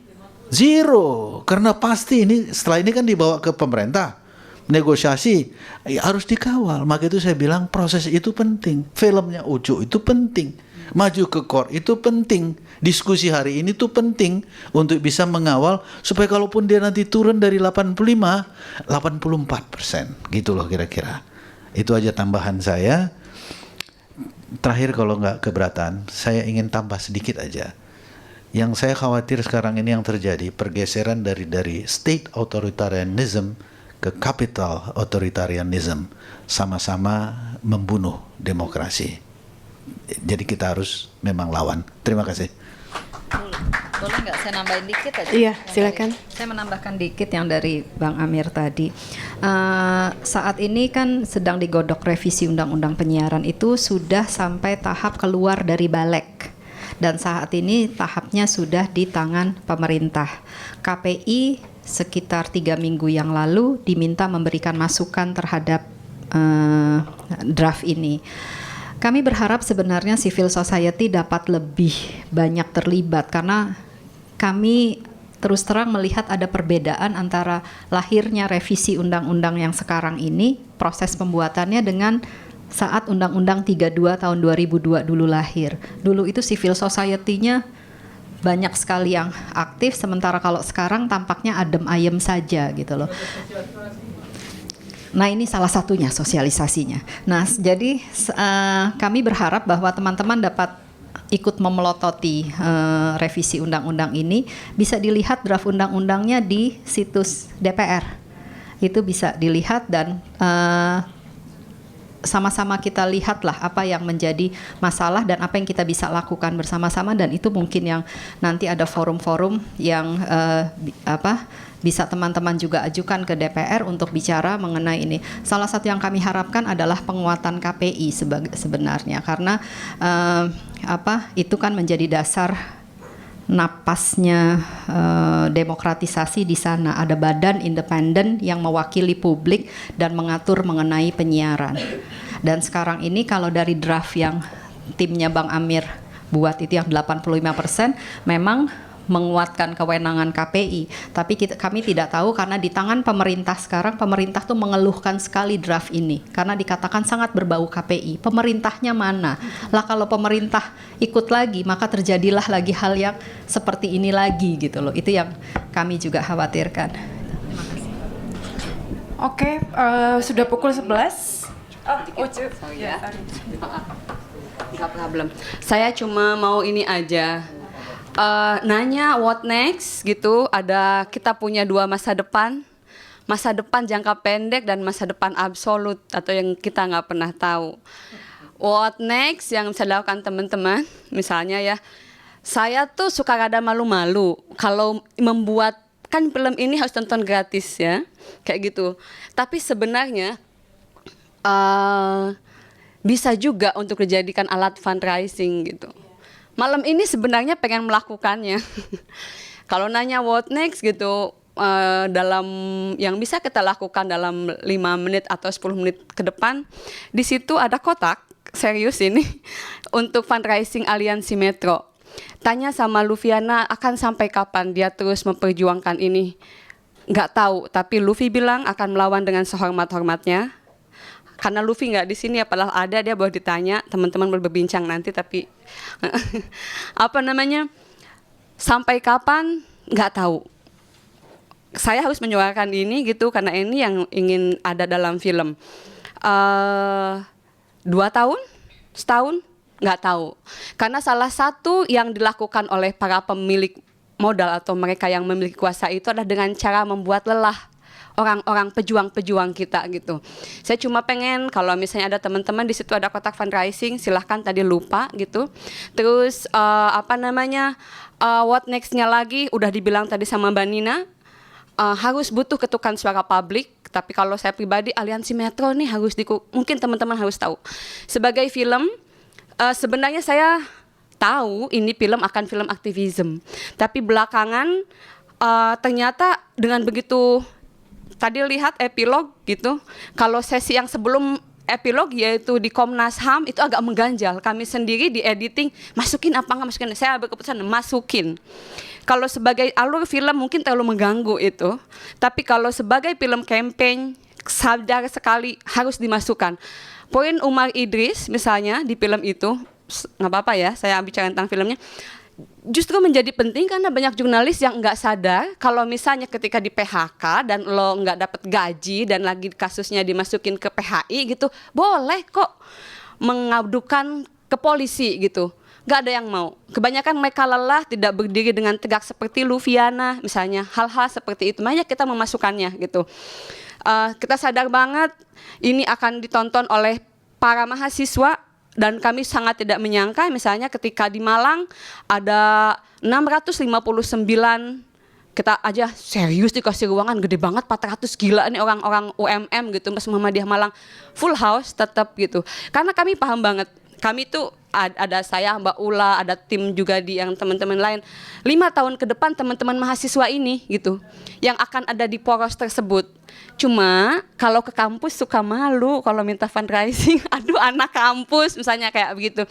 S3: zero. Karena pasti ini setelah ini kan dibawa ke pemerintah. Negosiasi ya harus dikawal. Maka itu saya bilang proses itu penting. Filmnya Ucu itu penting. Maju ke court itu penting. Diskusi hari ini tuh penting untuk bisa mengawal supaya kalaupun dia nanti turun dari 85, 84%. Gitu loh kira-kira. Itu aja tambahan saya. Terakhir kalau nggak keberatan, saya ingin tambah sedikit aja. Yang saya khawatir sekarang ini yang terjadi pergeseran dari state authoritarianism ke capital authoritarianism, sama-sama membunuh demokrasi. Jadi kita harus memang lawan. Terima kasih.
S5: Boleh nggak saya nambahin dikit aja?
S1: Iya, silakan.
S5: Saya menambahkan dikit yang dari Bang Amir tadi. Saat ini kan sedang digodok revisi Undang-Undang Penyiaran, itu sudah sampai tahap keluar dari Balek. Dan saat ini tahapnya sudah di tangan pemerintah. KPI sekitar 3 minggu yang lalu diminta memberikan masukan terhadap draft ini. Kami berharap sebenarnya civil society dapat lebih banyak terlibat karena kami terus terang melihat ada perbedaan antara lahirnya revisi undang-undang yang sekarang ini, proses pembuatannya dengan saat Undang-Undang 32 tahun 2002 dulu lahir. Dulu itu civil society-nya banyak sekali yang aktif, sementara kalau sekarang tampaknya adem ayem saja gitu loh. Nah ini salah satunya sosialisasinya. Nah jadi kami berharap bahwa teman-teman dapat ikut memelototi revisi undang-undang ini. Bisa dilihat draft undang-undangnya di situs DPR. Itu bisa dilihat dan sama-sama kita lihatlah apa yang menjadi masalah dan apa yang kita bisa lakukan bersama-sama, dan itu mungkin yang nanti ada forum-forum yang bisa teman-teman juga ajukan ke DPR untuk bicara mengenai ini. Salah satu yang kami harapkan adalah penguatan KPI sebenarnya karena itu kan menjadi dasar napasnya demokratisasi di sana. Ada badan independen yang mewakili publik dan mengatur mengenai penyiaran. Dan sekarang ini kalau dari draft yang timnya Bang Amir buat itu yang 85% memang menguatkan kewenangan KPI, tapi kami tidak tahu karena di tangan pemerintah sekarang, pemerintah tuh mengeluhkan sekali draft ini karena dikatakan sangat berbau KPI. Pemerintahnya mana? Lah kalau pemerintah ikut lagi maka terjadilah lagi hal yang seperti ini lagi gitu loh. Itu yang kami juga khawatirkan.
S4: Oke, sudah pukul 11.
S2: Nggak problem. Saya cuma mau ini aja. Nanya what next gitu, kita punya 2 masa depan. masa depan jangka pendek dan masa depan absolut atau yang kita nggak pernah tahu. What next yang bisa dilakukan teman-teman? Misalnya ya, saya tuh suka rada malu-malu kalau membuat, kan film ini harus tonton gratis ya, kayak gitu. Tapi sebenarnya bisa juga untuk dijadikan alat fundraising gitu. Malam ini sebenarnya pengen melakukannya. Kalau nanya what next gitu, dalam yang bisa kita lakukan dalam 5 menit atau 10 menit ke depan, di situ ada kotak, serius ini, untuk fundraising Aliansi Metro. Tanya sama Lufiana akan sampai kapan dia terus memperjuangkan ini. Nggak tahu, tapi Luffy bilang akan melawan dengan sehormat-hormatnya. Karena Luffy nggak di sini, padahal ada, dia boleh ditanya, teman-teman boleh berbincang nanti, tapi apa namanya, sampai kapan nggak tahu. Saya harus menyuarakan ini gitu karena ini yang ingin ada dalam film. 2 tahun, setahun, nggak tahu. Karena salah satu yang dilakukan oleh para pemilik modal atau mereka yang memiliki kuasa itu adalah dengan cara membuat lelah orang-orang pejuang-pejuang kita gitu. Saya cuma pengen kalau misalnya ada teman-teman di situ ada kotak fundraising, silahkan, tadi lupa gitu. Terus what next-nya lagi udah dibilang tadi sama Mbak Nina, harus butuh ketukan suara publik. Tapi kalau saya pribadi, Aliansi Metro nih harus mungkin teman-teman harus tahu. Sebagai film, sebenarnya saya tahu ini film akan film aktivisme. Tapi belakangan ternyata dengan begitu, tadi lihat epilog gitu, kalau sesi yang sebelum epilog yaitu di Komnas HAM itu agak mengganjal. Kami sendiri di editing, masukin apa nggak masukin, saya berkeputusan masukin. Kalau sebagai alur film mungkin terlalu mengganggu itu, tapi kalau sebagai film campaign sadar sekali harus dimasukkan. Poin Umar Idris misalnya di film itu, nggak apa-apa ya saya bicara tentang filmnya, justru menjadi penting karena banyak jurnalis yang nggak sadar kalau misalnya ketika di PHK dan lo nggak dapat gaji dan lagi kasusnya dimasukin ke PHI gitu, boleh kok mengadukan ke polisi gitu. Nggak ada yang mau. Kebanyakan mereka lelah, tidak berdiri dengan tegak seperti Lufiana misalnya, hal-hal seperti itu. Makanya kita memasukkannya gitu. Kita sadar banget ini akan ditonton oleh para mahasiswa. Dan kami sangat tidak menyangka misalnya ketika di Malang ada 659, kita aja serius dikasih ruangan gede banget, 400, gila nih orang-orang UMM gitu, Mas Muhammadiyah Malang, full house tetap gitu. Karena kami paham banget, kami tuh ada saya, Mbak Ula, ada tim juga di yang teman-teman lain, 5 tahun ke depan teman-teman mahasiswa ini gitu, yang akan ada di poros tersebut. Cuma kalau ke kampus suka malu kalau minta fundraising, aduh anak kampus misalnya kayak begitu.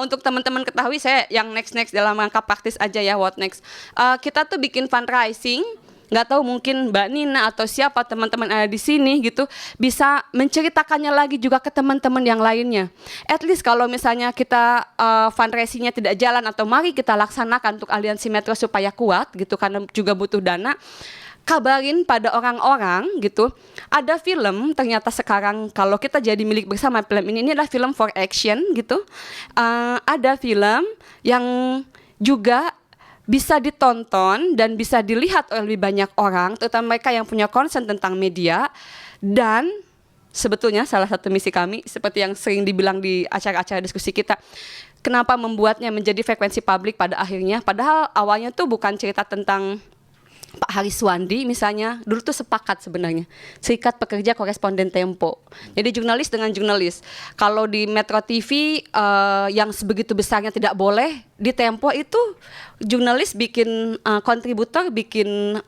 S2: Untuk teman-teman ketahui, saya yang next dalam rangka praktis aja ya, what next. Kita tuh bikin fundraising, nggak tahu mungkin Mbak Nina atau siapa teman-teman ada di sini gitu bisa menceritakannya lagi juga ke teman-teman yang lainnya. At least kalau misalnya kita fundraisingnya tidak jalan atau mari kita laksanakan untuk Aliansi Metro supaya kuat gitu karena juga butuh dana. Kabarin pada orang-orang gitu, ada film ternyata sekarang kalau kita jadi milik bersama film ini adalah film for action gitu. Ada film yang juga bisa ditonton dan bisa dilihat oleh lebih banyak orang, terutama mereka yang punya concern tentang media. Dan sebetulnya salah satu misi kami, seperti yang sering dibilang di acara-acara diskusi kita, kenapa membuatnya menjadi frekuensi publik pada akhirnya, padahal awalnya tuh bukan cerita tentang Pak Hariswandi misalnya, dulu tuh sepakat sebenarnya Serikat Pekerja Koresponden Tempo. Jadi jurnalis dengan jurnalis. Kalau di Metro TV yang sebegitu besarnya tidak boleh, di Tempo itu jurnalis bikin kontributor, bikin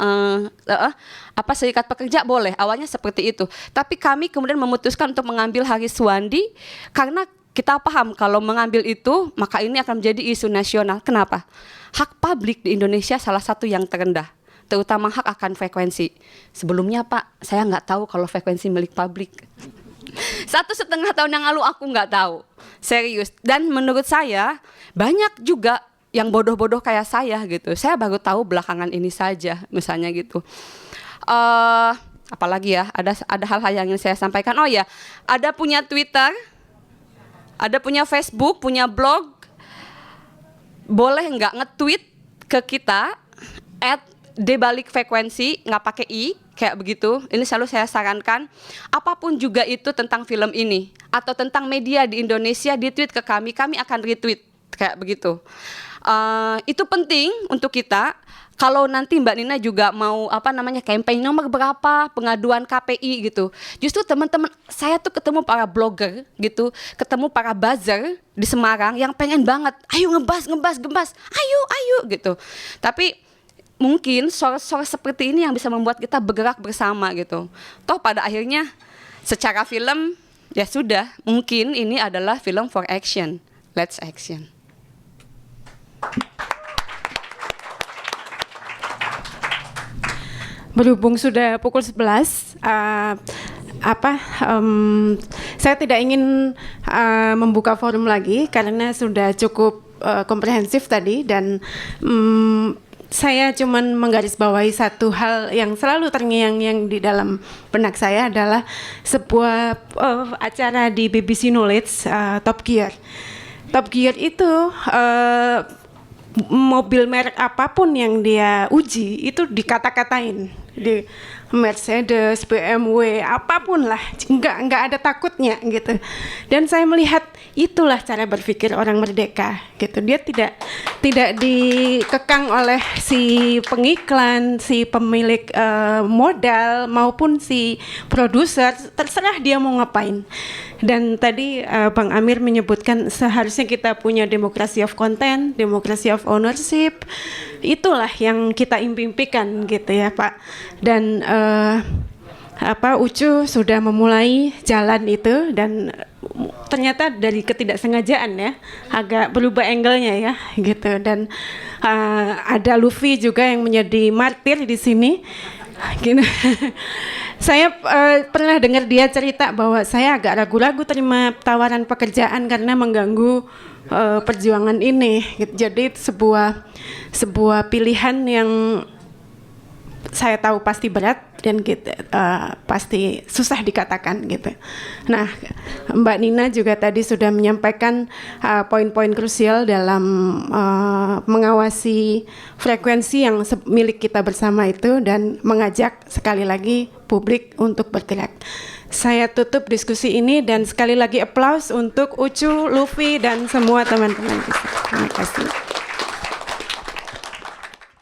S2: Serikat Pekerja boleh. Awalnya seperti itu. Tapi kami kemudian memutuskan untuk mengambil Hariswandi karena kita paham kalau mengambil itu maka ini akan menjadi isu nasional. Kenapa? Hak publik di Indonesia salah satu yang terendah, terutama hak akan frekuensi. Sebelumnya Pak, saya nggak tahu kalau frekuensi milik publik. 1,5 tahun yang lalu aku nggak tahu, serius. Dan menurut saya banyak juga yang bodoh-bodoh kayak saya gitu. Saya baru tahu belakangan ini saja, misalnya gitu. Apalagi ya, ada hal-hal yang ingin saya sampaikan. Oh ya, ada punya Twitter, ada punya Facebook, punya blog. Boleh nggak nge-tweet ke kita @dbalikfrekuensi, nggak pakai i, kayak begitu. Ini selalu saya sarankan, apapun juga itu tentang film ini atau tentang media di Indonesia, di-tweet ke kami akan retweet kayak begitu. Itu penting untuk kita. Kalau nanti Mbak Nina juga mau campaign nomor berapa pengaduan KPI gitu. Justru teman-teman saya tuh ketemu para blogger gitu, ketemu para buzzer di Semarang yang pengen banget, ayo ngebahas, ayo gitu. Tapi mungkin source seperti ini yang bisa membuat kita bergerak bersama gitu. Toh pada akhirnya secara film ya sudah, mungkin ini adalah film for action. Let's action.
S1: Berhubung sudah pukul 11, saya tidak ingin membuka forum lagi karena sudah cukup komprehensif tadi, dan saya cuman menggarisbawahi satu hal yang selalu terngiang-ngiang di dalam benak saya adalah sebuah acara di BBC Knowledge, Top Gear. Top Gear itu mobil merek apapun yang dia uji itu dikata-katain, di Mercedes, BMW, apapun lah, nggak ada takutnya gitu. Dan saya melihat itulah cara berpikir orang merdeka gitu. Dia tidak dikekang oleh si pengiklan, si pemilik modal maupun si produser, terserah dia mau ngapain. Dan tadi Bang Amir menyebutkan seharusnya kita punya demokrasi of content, demokrasi of ownership. Itulah yang kita impikan gitu ya Pak. Dan Ucu sudah memulai jalan itu, dan ternyata dari ketidaksengajaan ya agak berubah angle-nya ya gitu. Dan ada Luffy juga yang menjadi martir di sini gitu. Saya pernah dengar dia cerita bahwa saya agak ragu-ragu terima tawaran pekerjaan karena mengganggu perjuangan ini gitu. Jadi sebuah pilihan yang saya tahu pasti berat dan pasti susah dikatakan gitu. Nah, Mbak Nina juga tadi sudah menyampaikan poin-poin krusial dalam mengawasi frekuensi yang milik kita bersama itu, dan mengajak sekali lagi publik untuk bergerak. Saya tutup diskusi ini dan sekali lagi applause untuk Ucu, Luffy, dan semua teman-teman. Terima kasih.